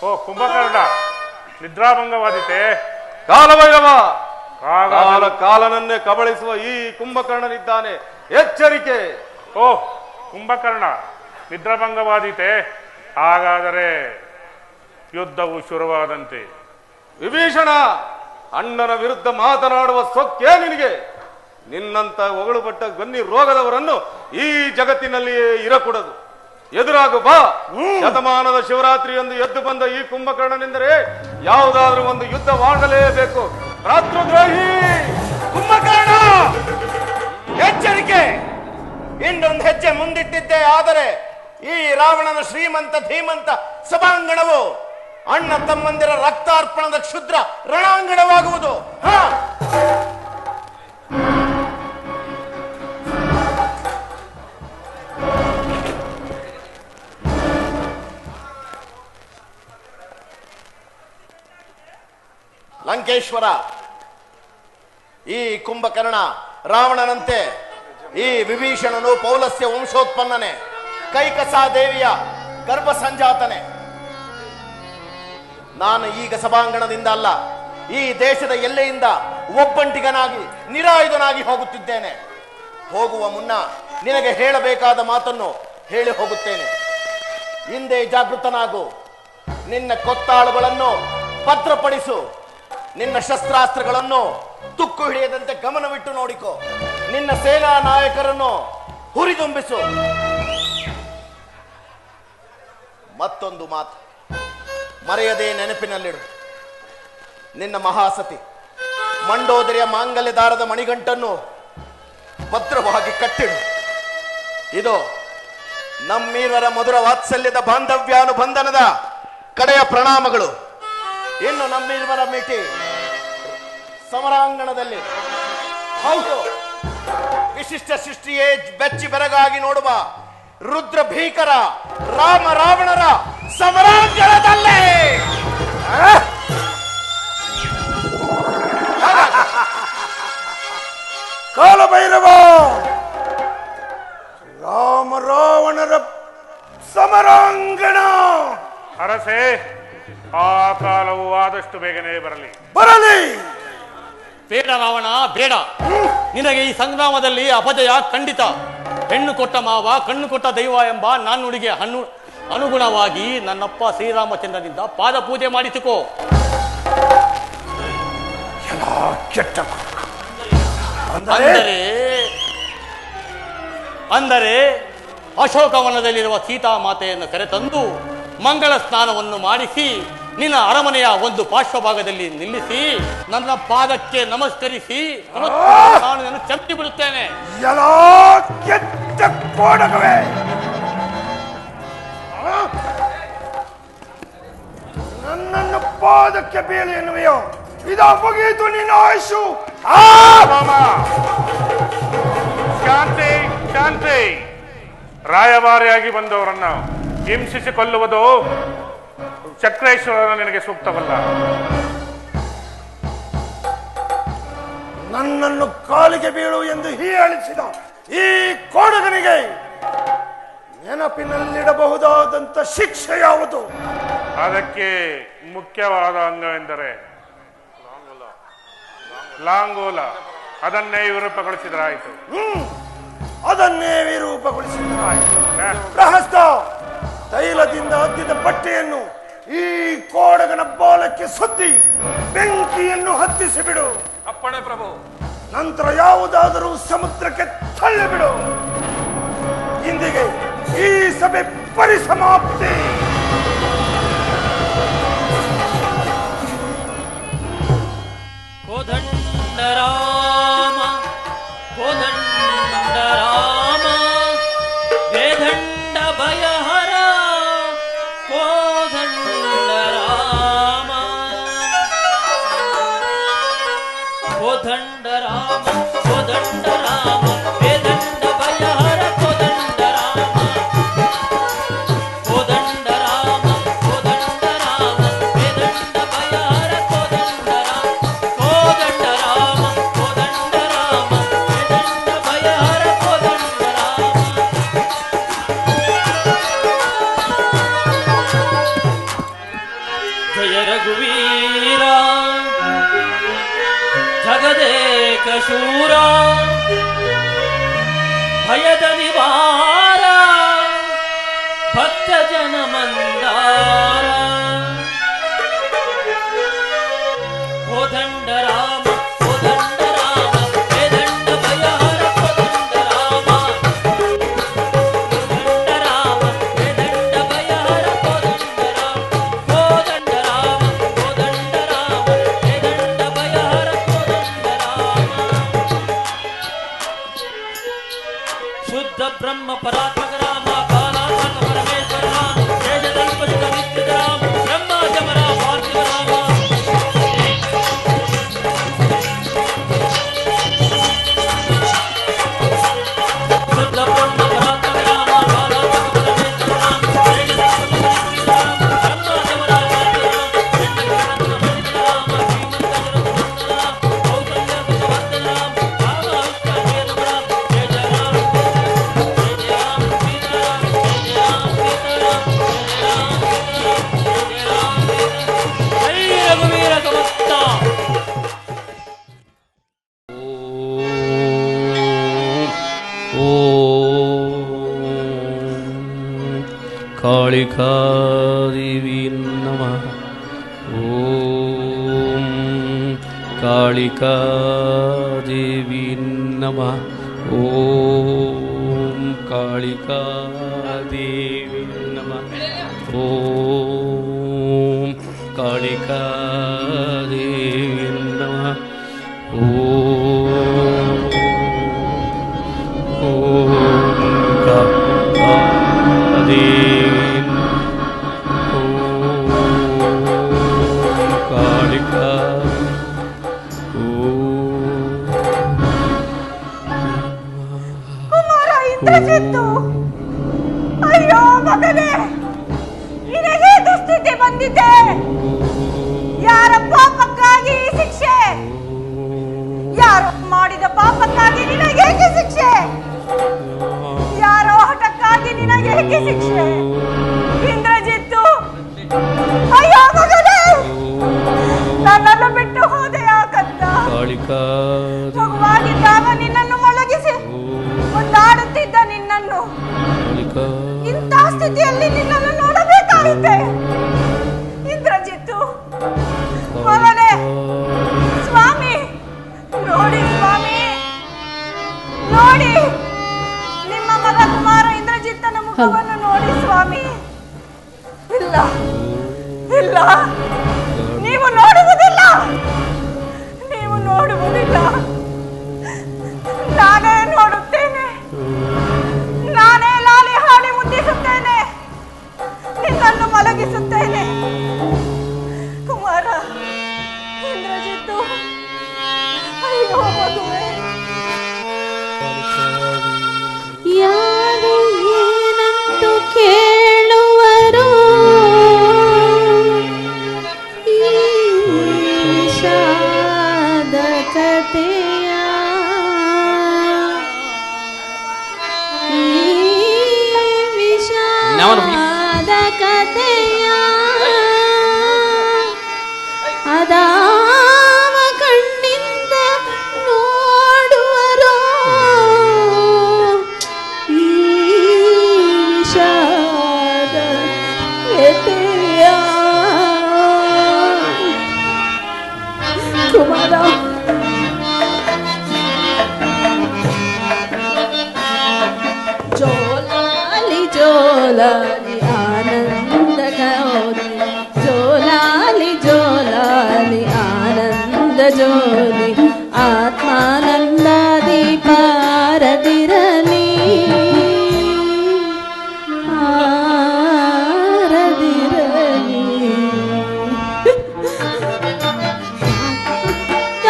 ಓ ಕುಂಭಕರ್ಣ, ನಿದ್ರಾಭಂಗವಾದಿತೆ. ಕಾಲಭೈರವ, ಕಾಲ ಕಾಲನನ್ನೇ ಕಬಳಿಸುವ ಈ ಕುಂಭಕರ್ಣನಿದ್ದಾನೆ, ಎಚ್ಚರಿಕೆ! ಓ ಕುಂಭಕರ್ಣ, ನಿದ್ರಾಭಂಗವಾದೀತೆ. ಹಾಗಾದರೆ ಯುದ್ಧವು ಶುರುವಾದಂತೆ. ವಿಭೀಷಣ, ಅಣ್ಣನ ವಿರುದ್ಧ ಮಾತನಾಡುವ ಸೊಕ್ಕೇ ನಿನಗೆ? ನಿನ್ನಂತ ಹೊಗಳುಪಟ್ಟ ಗನ್ನಿ ರೋಗದವರನ್ನು ಈ ಜಗತ್ತಿನಲ್ಲಿಯೇ ಇರಕೂಡದು. ಎದುರಾಗು ಬಾ. ಶತಮಾನದ ಶಿವರಾತ್ರಿ ಎಂದು ಎದ್ದು ಬಂದ ಈ ಕುಂಭಕರ್ಣನೆಂದರೆ ಯಾವುದಾದ್ರೂ ಒಂದು ಯುದ್ಧವಾಗಲೇಬೇಕು. ಭ್ರಾತೃದ್ರೋಹಿ ಕುಂಭಕರ್ಣ, ಎಚ್ಚರಿಕೆ! ಇನ್ನೊಂದು ಹೆಜ್ಜೆ ಮುಂದಿಟ್ಟಿದ್ದೆ ಆದರೆ ಈ ರಾವಣನ ಶ್ರೀಮಂತ ಧೀಮಂತ ಸಭಾಂಗಣವು ಅಣ್ಣ ತಮ್ಮಂದಿರ ರಕ್ತಾರ್ಪಣದ ಕ್ಷುದ್ರ ರಣಾಂಗಣವಾಗುವುದು. ಲಂಕೇಶ್ವರ, ಈ ಕುಂಭಕರ್ಣ ರಾವಣನಂತೆ ಈ ವಿಭೀಷಣನು ಪೌಲಸ್ಯ ವಂಶೋತ್ಪನ್ನನೆ, ಕೈಕಸಾದೇವಿಯ ಗರ್ಭ ಸಂಜಾತನೆ. ನಾನು ಈಗ ಸಭಾಂಗಣದಿಂದ ಅಲ್ಲ, ಈ ದೇಶದ ಎಲ್ಲೆಯಿಂದ ಒಬ್ಬಂಟಿಗನಾಗಿ ನಿರಾಯುಧನಾಗಿ ಹೋಗುತ್ತಿದ್ದೇನೆ. ಹೋಗುವ ಮುನ್ನ ನಿನಗೆ ಹೇಳಬೇಕಾದ ಮಾತನ್ನು ಹೇಳಿ ಹೋಗುತ್ತೇನೆ. ಹಿಂದೆ ಜಾಗೃತನಾಗು. ನಿನ್ನ ಕೊತ್ತಾಳುಗಳನ್ನು ಭದ್ರಪಡಿಸು. ನಿನ್ನ ಶಸ್ತ್ರಾಸ್ತ್ರಗಳನ್ನು ತುಕ್ಕು ಹಿಡಿಯದಂತೆ ಗಮನವಿಟ್ಟು ನೋಡಿಕೊ. ನಿನ್ನ ಸೇನಾ ನಾಯಕರನ್ನು ಹುರಿದುಂಬಿಸು. ಮತ್ತೊಂದು ಮಾತು ಮರೆಯದೇ ನೆನಪಿನಲ್ಲಿಡು. ನಿನ್ನ ಮಹಾಸತಿ ಮಂಡೋದರಿಯ ಮಾಂಗಲ್ಯ ದಾರದ ಮಣಿಗಂಟನ್ನು ಭದ್ರವಾಗಿ ಕಟ್ಟಿಡು. ಇದು ನಮ್ಮೀರ್ವರ ಮಧುರ ವಾತ್ಸಲ್ಯದ ಬಾಂಧವ್ಯಾನುಬಂಧನದ ಕಡೆಯ ಪ್ರಣಾಮಗಳು. ಇನ್ನು ನಮ್ಮೀರ್ವರ ಮೀಟಿ ಸಮರಾಂಗಣದಲ್ಲಿ ಹೌದು ವಿಶಿಷ್ಟ ಸೃಷ್ಟಿಯೇ ಬೆಚ್ಚಿ ಬೆರಗಾಗಿ ನೋಡುವ ರುದ್ರ ಭೀಕರ ರಾಮ ರಾವಣರ ಸಮರಾಂಗಣದಲ್ಲೇ ಕಾಲಭೈರವ, ರಾಮ ರಾವಣರ ಸಮರಾಂಗಣ ಅರಸೆ, ಆ ಕಾಲವು ಆದಷ್ಟು ಬೇಗನೆ ಬರಲಿ. ಬೇಡ ರಾವಣ, ಬೇಡ. ನಿನಗೆ ಈ ಸಂಗ್ರಾಮದಲ್ಲಿ ಅಪಜಯ ಖಂಡಿತ. ಹೆಣ್ಣು ಕೊಟ್ಟ ಮಾವ, ಕಣ್ಣು ಕೊಟ್ಟ ದೈವ ಎಂಬ ನಾಣ್ಣುಡಿಗೆ ಅನುಗುಣವಾಗಿ ನನ್ನಪ್ಪ ಶ್ರೀರಾಮಚಂದ್ರನಿಂದ ಪಾದ ಪೂಜೆ ಮಾಡಿಸಿಕೋ. ಅಂದರೆ ಅಶೋಕವನದಲ್ಲಿರುವ ಸೀತಾಮಾತೆಯನ್ನು ಕರೆತಂದು ಮಂಗಳ ಸ್ನಾನವನ್ನು ಮಾಡಿಸಿ ನಿನ್ನ ಅರಮನೆಯ ಒಂದು ಪಾರ್ಶ್ವಭಾಗದಲ್ಲಿ ನಿಲ್ಲಿಸಿ ನನ್ನ ಪಾದಕ್ಕೆ ನಮಸ್ಕರಿಸಿ ನಾನು ನನ್ನ ಚಪ್ಪಿ ಬಿಡುತ್ತೇನೆ. ಎಲ್ಲ ಕೆಟ್ಟ ಕೋಡಗವೇ, ನನ್ನನ್ನು ಪಾದಕ್ಕೆ ಬೀಳು ಎನ್ನುವೆಯೋ? ಇದಾ ಮುಗಿಯಿತು ನಿನ್ನ ಆಯುಷು. ಶಾಂತಿ ಶಾಂತಿ. ರಾಯಭಾರಿಯಾಗಿ ಬಂದವರನ್ನ ಹಿಂಸಿಸಿ ಕೊಲ್ಲುವುದು ಚಕ್ರೇಶ್ವರನ ನಿನಗೆ ಸೂಕ್ತವಲ್ಲ. ನನ್ನನ್ನು ಕಾಲಿಗೆ ಬೀಳು ಎಂದು ಹೀಯಾಳಿಸಿದ ಈ ಕೋಡಗನಿಗೆ ನೆನಪಿನಲ್ಲಿಡಬಹುದಾದಂತ ಶಿಕ್ಷೆ ಯಾವುದು? ಅದಕ್ಕೆ ಮುಖ್ಯವಾದ ಅಂಗವೆಂದರೆ ಲಾಂಗೋಲ. ಅದನ್ನೇ ವಿರೂಪಗೊಳಿಸಿದರಾಯಿತು. ಅದನ್ನೇ ವಿರೂಪಗೊಳಿಸಿದರಾಯಿತು. ಪ್ರಹಸ್ತ, ತೈಲದಿಂದ ಅದ್ದಿದ ಬಟ್ಟೆಯನ್ನು ಈ ಕೋಡಗನ ಬಾಲಕ್ಕೆ ಸುತ್ತಿ ಬೆಂಕಿಯನ್ನು ಹತ್ತಿಸಿ ಬಿಡು. ಅಪ್ಪಣೆ ಪ್ರಭು. ನಂತರ ಯಾವುದಾದರೂ ಸಮುದ್ರಕ್ಕೆ ತಳ್ಳಿಬಿಡು. ಇಂದಿಗೆ ಈ ಸಭೆ ಪರಿಸಮಾಪ್ತಿ. ಕೋದಂಡರಾಮ ಕೋದಂಡರಾಮ ವೇದಂಡ ಭಯಹರ ಕೋದಂಡರಾಮ ಕೋದಂಡರಾಮ ಕೋದಂಡರಾಮ ವೇದಂಡ ಭಯಹರ ಕೋದಂಡರಾಮ ಕೋದಂಡರಾಮ ಕೋದಂಡರಾಮ ವೇದಂಡ ಭಯಹರ ಕೋದಂಡರಾಮ ಕೋದಂಡರಾಮ ಕೋದಂಡರಾಮ ವೇದಂಡ ಭಯಹರ ಕೋದಂಡರಾಮ. ಜಯ ರಘುವೀರ ಜಗದೇಕ ಶೂರ ಭಯದ ನಿವಾರ ಭಕ್ತ ಜನ ಮಂದಾರ ಕೋದಂಡರಾಮ ಕೋದಂಡರಾಮ ವೇದಂಡ ಭಯಹರ ಕೋದಂಡರಾಮ ಕೋದಂಡರಾಮ ವೇದಂಡ ಭಯಹರ ಕೋದಂಡರಾಮ ಕೋದಂಡರಾಮ ಕೋದಂಡರಾಮ ವೇದಂಡ ಭಯಹರ ಕೋದಂಡರಾಮ. ಶುದ್ಧ ಬ್ರಹ್ಮ ಪರಾತ್ಮಕ ರಾಮ ಕಾಲಾತ್ಮಕ ಪರಮೇಶ್ವರ ರಾಮ ಶೇಷದಲ್ಪಶುಕ ನಿತ್ಯದ ರಾಮ ಬ್ರಹ್ಮ ಜಮರ ಪಾರ್ಥಿವ ರಾಮ. ಶುದ್ಧ ಬ್ರಹ್ಮ ಪರಾತ್ಮಕ ರಾಮ ಕಾಲಾತ್ಮಕ ಪರಮೇಶ್ವರ ರಾಮ ಶೇಷದಲ್ಪಶುಕ ನಿತ್ಯದ ರಾಮ ಬ್ರಹ್ಮ ಜಮರ ಪಾರ್ಥಿವ ರಾಮ ಶೇಷದಲ್ಪಶುಕ ರಾಮ ಶ್ರೀಮಂತ ರಾಮ ಕೌಸಲ್ಯ ಸುಖವರ್ಧನ ರಾಮ ರಾಮ ಉತ್ಕರ್ಷೇಣ ರಾಮ ಜಯ ಜಯ ರಾಮ ಜಯ ರಾಮ ಸೀತಾರಾಮ ಜಯ ರಾಮ ಸೀತಾರಾಮ ಜಯ ರಾಮ ಜಯ ರಘುವೀರ ಸಮಸ್ತ. ಕಾಳಿಕಾದೇವಿ ನಮಃ. ಓಂ ಕಾಳಿಕಾದೇವಿ ನಮಃ. ಓಂ ಕಾಳಿಕಾದೇವಿ ನಮಃ. ಓಂ ಕಾಳಿಕಾದೇವಿ ನಮಃ. ಓಂ ಕಾಳಿಕಾದೇವಿ ಕಾಳಿಕಾ. ಕುಮಾರ ಇಂದ್ರಜಿತ್ತು, ಅಯ್ಯೋ ಮಗನೇ, ನಿನಗೆ ದುಸ್ಥಿತಿ ಬಂದಿದೆ. ಯಾರ ಪಾಪಕ್ಕಾಗಿ ಈ ಶಿಕ್ಷೆ? ಯಾರು ಮಾಡಿದ ಪಾಪಕ್ಕಾಗಿ ನಿನಗೇಕೆ ಶಿಕ್ಷೆ? ಯಾರೋ ಹಠಕ್ಕಾಗಿ ನಿನಗೇಕೆ ಶಿಕ್ಷೆ? ಇಂದ್ರಜಿತ್ತು, ಅಯ್ಯೋ ಮಗನೇ, ನನ್ನನ್ನು ಬಿಟ್ಟು ಯಾದಾವ ಕಣ್ಣಿಂದ ನೋಡುವರೋ ಈ ವಿಷಾದ ವ್ಯಥೆಯ ಕುಮಾರ ಜೋಲಾಲಿ ಜೋಲಾಲಿ ಆನಂದ ಗೌರಿ ಜೋಲಾಲಿ ಜೋಲಾಲಿ ಆನಂದ ಜೋಲಿ ಆತ್ಮಾನಂದ ದೀಪಾರದಿರಲಿ ಆರದಿರಲಿ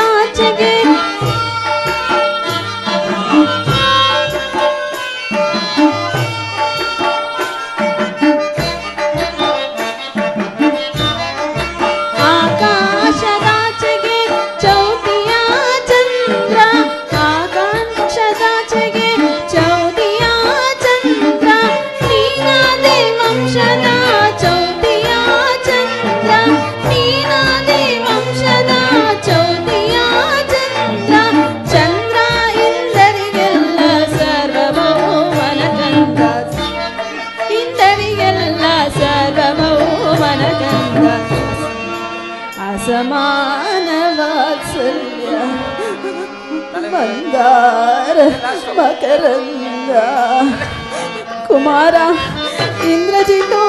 ಆಚೆಗೆ ಆಕಾಶದಾಚೆಗೆ ಚೌತಿಯ ಚಂದ್ರ ಆಕಾಶದಾಚೆಗೆ ಚೌತಿಯ ಚಂದ್ರ ನೀನಾದೆ ವಂಶದ ಚೌತಿಯ ಚಂದ್ರ ನೀನಾದೆ ವಂಶದ ಚೌತಿಯ ಚಂದ್ರ ಚಂದ್ರ ಇಂದರಿಗೆಲ್ಲ ಸರ್ವಭೌಮನ ಕಂದ ಇಂದರಿಗೆಲ್ಲ ಸರ್ವಭೌಮನ ಕಂದ ಅಸಮಾನ ವಾತ್ಸಲ್ಯ ಮಂದಾರ ಮಕರಂದ ಕುಮಾರ ಇಂದ್ರಜಿತು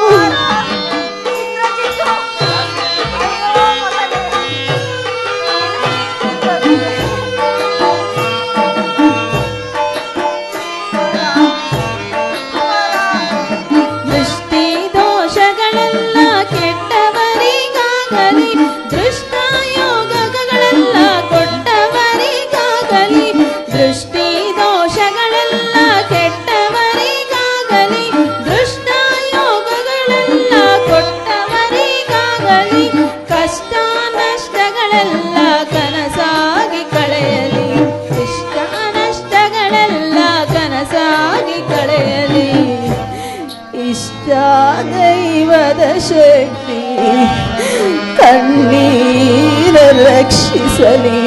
ದೃಷ್ಟಿ ದೋಷಗಳೆಲ್ಲ ಕೆಟ್ಟವರಿಗಾಗಲಿ ದೃಷ್ಟ ಯೋಗಗಳೆಲ್ಲ ಕೊಟ್ಟವರಿಗಾಗಲಿ ದೃಷ್ಟಿ ದೋಷಗಳೆಲ್ಲ ಕೆಟ್ಟವರಿಗಾಗಲಿ ದೃಷ್ಟ ಯೋಗಗಳೆಲ್ಲ ಕೊಟ್ಟವರಿಗಾಗಲಿ ಕಷ್ಟ ನಷ್ಟಗಳೆಲ್ಲ ಕನಸಾಗಿ ಕಳೆಯಲಿ ಇಷ್ಟ ನಷ್ಟಗಳೆಲ್ಲ ಕನಸಾಗಿ ಕಳೆಯಲಿ ಇಷ್ಟ ದೈವದ ಶಕ್ತಿ ಕಣ್ಣೀರ ರಕ್ಷಿಸಲಿ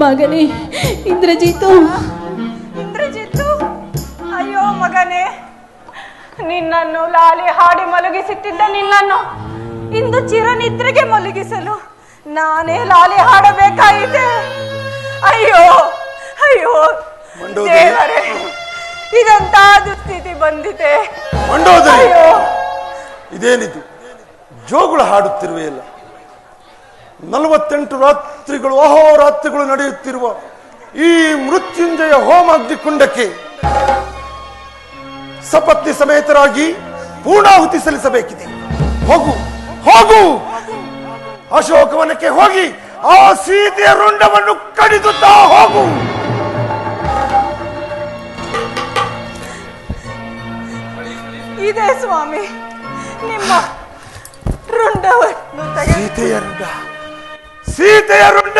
ಮಗನೇ ಇಂದ್ರಜಿತು ಇಂದ್ರಜಿತ್ತು, ಅಯ್ಯೋ ಮಗನೇ, ನಿನ್ನನ್ನು ಲಾಲಿ ಹಾಡಿ ಮಲಗಿಸುತ್ತಿದ್ದ ನಿನ್ನನ್ನು ಇಂದು ಚಿರನಿದ್ರೆಗೆ ಮಲಗಿಸಲು ನಾನೇ ಲಾಲಿ ಹಾಡಬೇಕಾಯಿತೆ. ಅಯ್ಯೋ ಅಯ್ಯೋ ದೇವರೇ, ಇದಂತ ದುಸ್ಥಿತಿ ಬಂದಿದೆ. ಅಯ್ಯೋ, ಇದೇನಿದು ಜೋಗುಳ ಹಾಡುತ್ತಿರುವೆಯಲ್ಲ? 48 ರಾತ್ರಿಗಳು ಅಹೋರಾತ್ರಿಗಳು ನಡೆಯುತ್ತಿರುವ ಈ ಮೃತ್ಯುಂಜಯ ಹೋಮಾಗ್ನಿಕುಂಡಕ್ಕೆ ಸಪತ್ನಿ ಸಮೇತರಾಗಿ ಪೂರ್ಣಾಹುತಿ ಸಲ್ಲಿಸಬೇಕಿದೆ. ಹೋಗು ಹೋಗು, ಅಶೋಕವನಕ್ಕೆ ಹೋಗಿ ಆ ಸೀತೆಯ ರುಂಡವನ್ನು ಕಡಿದುತ್ತಾ ಹೋಗು. ಇದೆ ಸ್ವಾಮಿ, ನಿಮ್ಮ ರುಂಡವನ್ನು ಸೀತೆಯ ರುಂಡ, ಸೀತೆಯ ರುಂಡ.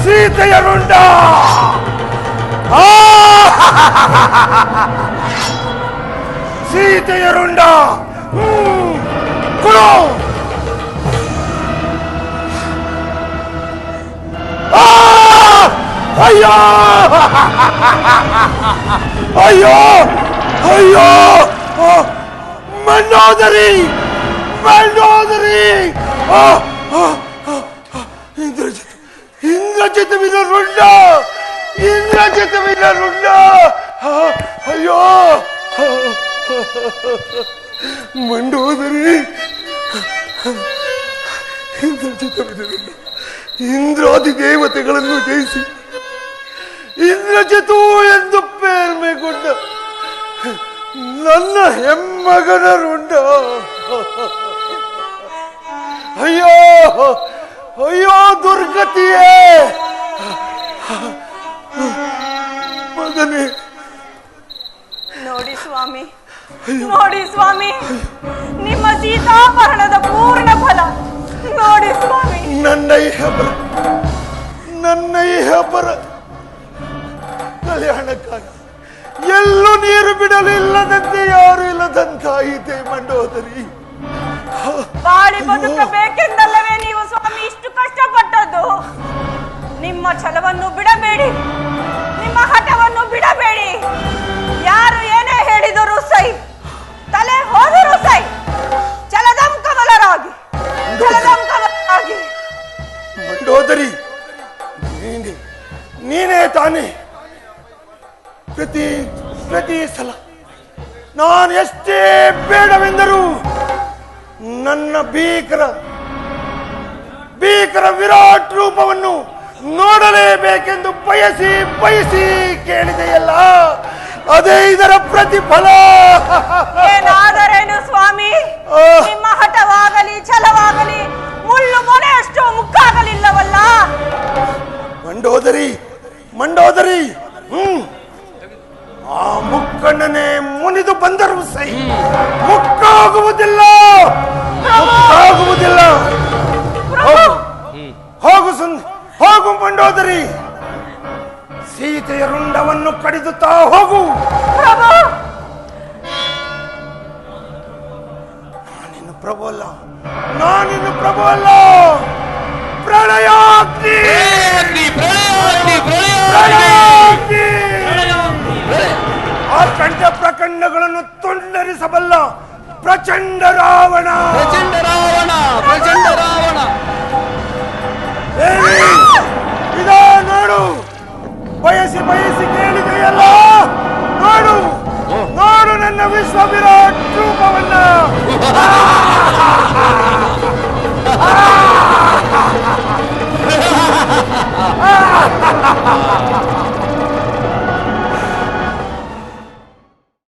ಸೀತೆಯ ರುಂಡ. ಸೀತೆಯ ರುಂಡ ಕೊಡು. ಅಯ್ಯೋ ಅಯ್ಯೋ ಅಯ್ಯೋ, ಮಂಡೋದರಿ ಮಂಡೋದರಿ. ಇಂದ್ರಜಿತ್, ಇಂದ್ರಜಿತುವಿನ ರುಂಡ, ಇಂದ್ರಜಿತುವಿನ ರುಂಡ. ಅಯ್ಯೋ ಮಂಡೋದರಿ, ಇಂದ್ರಜಿತುವಿನ ರುಂಡ. ಇಂದ್ರಾದಿ ದೇವತೆಗಳನ್ನು ಜಯಿಸಿ ಇಂದ್ರಜಿತು ಎಂದು ಪೇರ್ಮೆಗೊಂಡ ನನ್ನ ಹೆಮ್ಮಗನ ರುಂಡ. ಅಯ್ಯೋ ಅಯ್ಯೋ ದುರ್ಗತಿಯೇ. ಮಗನೇ, ನೋಡಿ ಸ್ವಾಮಿ, ನೋಡಿ ಸ್ವಾಮಿ, ನಿಮ್ಮ ಸೀತಾಪಹರಣದ ಪೂರ್ಣ ಫಲ ನೋಡಿ ಸ್ವಾಮಿ. ನನ್ನ ಇಹಪರ, ನನ್ನ ಇಹಪರ ಕಲ್ಯಾಣಕ್ಕಾಗಿ ಎಲ್ಲೂ ನೀರು ಬಿಡಲು ಇಲ್ಲದಂತೆ ಯಾರು ಇಲ್ಲದಂತಾಯಿತೆ ಮಂಡೋದರಿ. ಬಾಳಿ ಬದುಕಬೇಕೆಂದಲ್ಲವೇ ನೀವು ಸ್ವಾಮಿ ಇಷ್ಟು ಕಷ್ಟಪಟ್ಟದ್ದು? ನಿಮ್ಮ ಛಲವನ್ನು ಬಿಡಬೇಡಿ, ನಿಮ್ಮ ಹಠವನ್ನು ಬಿಡಬೇಡಿ. ಯಾರು ಏನೇ ಹೇಳಿದರೂ ಸೈ, ತಲೆ ಹೋದರೂ ಸೈ. ಚಲದಂ ಕಮಲರಾಗಿ, ಚಲದಂ ಕಮಲರಾಗಿ. ಮಂಡೋದರಿ, ನೀನೇ ತಾನೇ ಪ್ರತಿ ಸಲ ನಾನು ಎಷ್ಟೇ ಬೇಡವೆಂದರೂ ನನ್ನ ಭೀಕರ ವಿರಾಟ್ ರೂಪವನ್ನು ನೋಡಲೇಬೇಕೆಂದು ಬಯಸಿ ಕೇಳಿದೆಯಲ್ಲ, ಅದೇ ಇದರ ಪ್ರತಿಫಲ. ಏನಾದರೇನು ಸ್ವಾಮಿ, ನಿಮ್ಮ ಹಠವಾಗಲಿ ಛಲವಾಗಲಿ ಮುಳ್ಳು ಮೊನೆಯಷ್ಟು ಮುಕ್ಕಾಗಲಿಲ್ಲವಲ್ಲ. ಮಂಡೋದರಿ ಆ ಮುಕ್ಕಣ್ಣನೇ ಮುನಿದು ಬಂದರೂ ಸೈ ಮುಕ್ಕಾಗುವುದಿಲ್ಲ. ಹೋಗು ಮಂಡೋದರಿ, ಸೀತೆಯ ರುಂಡವನ್ನು ಕಡಿದು ತಾ ಹೋಗು. ನಾನಿನ್ನು ಪ್ರಭು ಅಲ್ಲ, ಪ್ರಳಯಾಗ್ನಿ. ಆ ಕಂಠ ಪ್ರಕಂಡಗಳನ್ನು ತುಂಡರಿಸಬಲ್ಲ ಪ್ರಚಂಡ ರಾವಣ. ಇದೋ ನೋಡು, ಬಯಸಿ ಕೇಳಿದೆಯಲ್ಲ, ನೋಡು ನನ್ನ ವಿಶ್ವ ವಿರಾಟ್ ರೂಪವನ್ನ.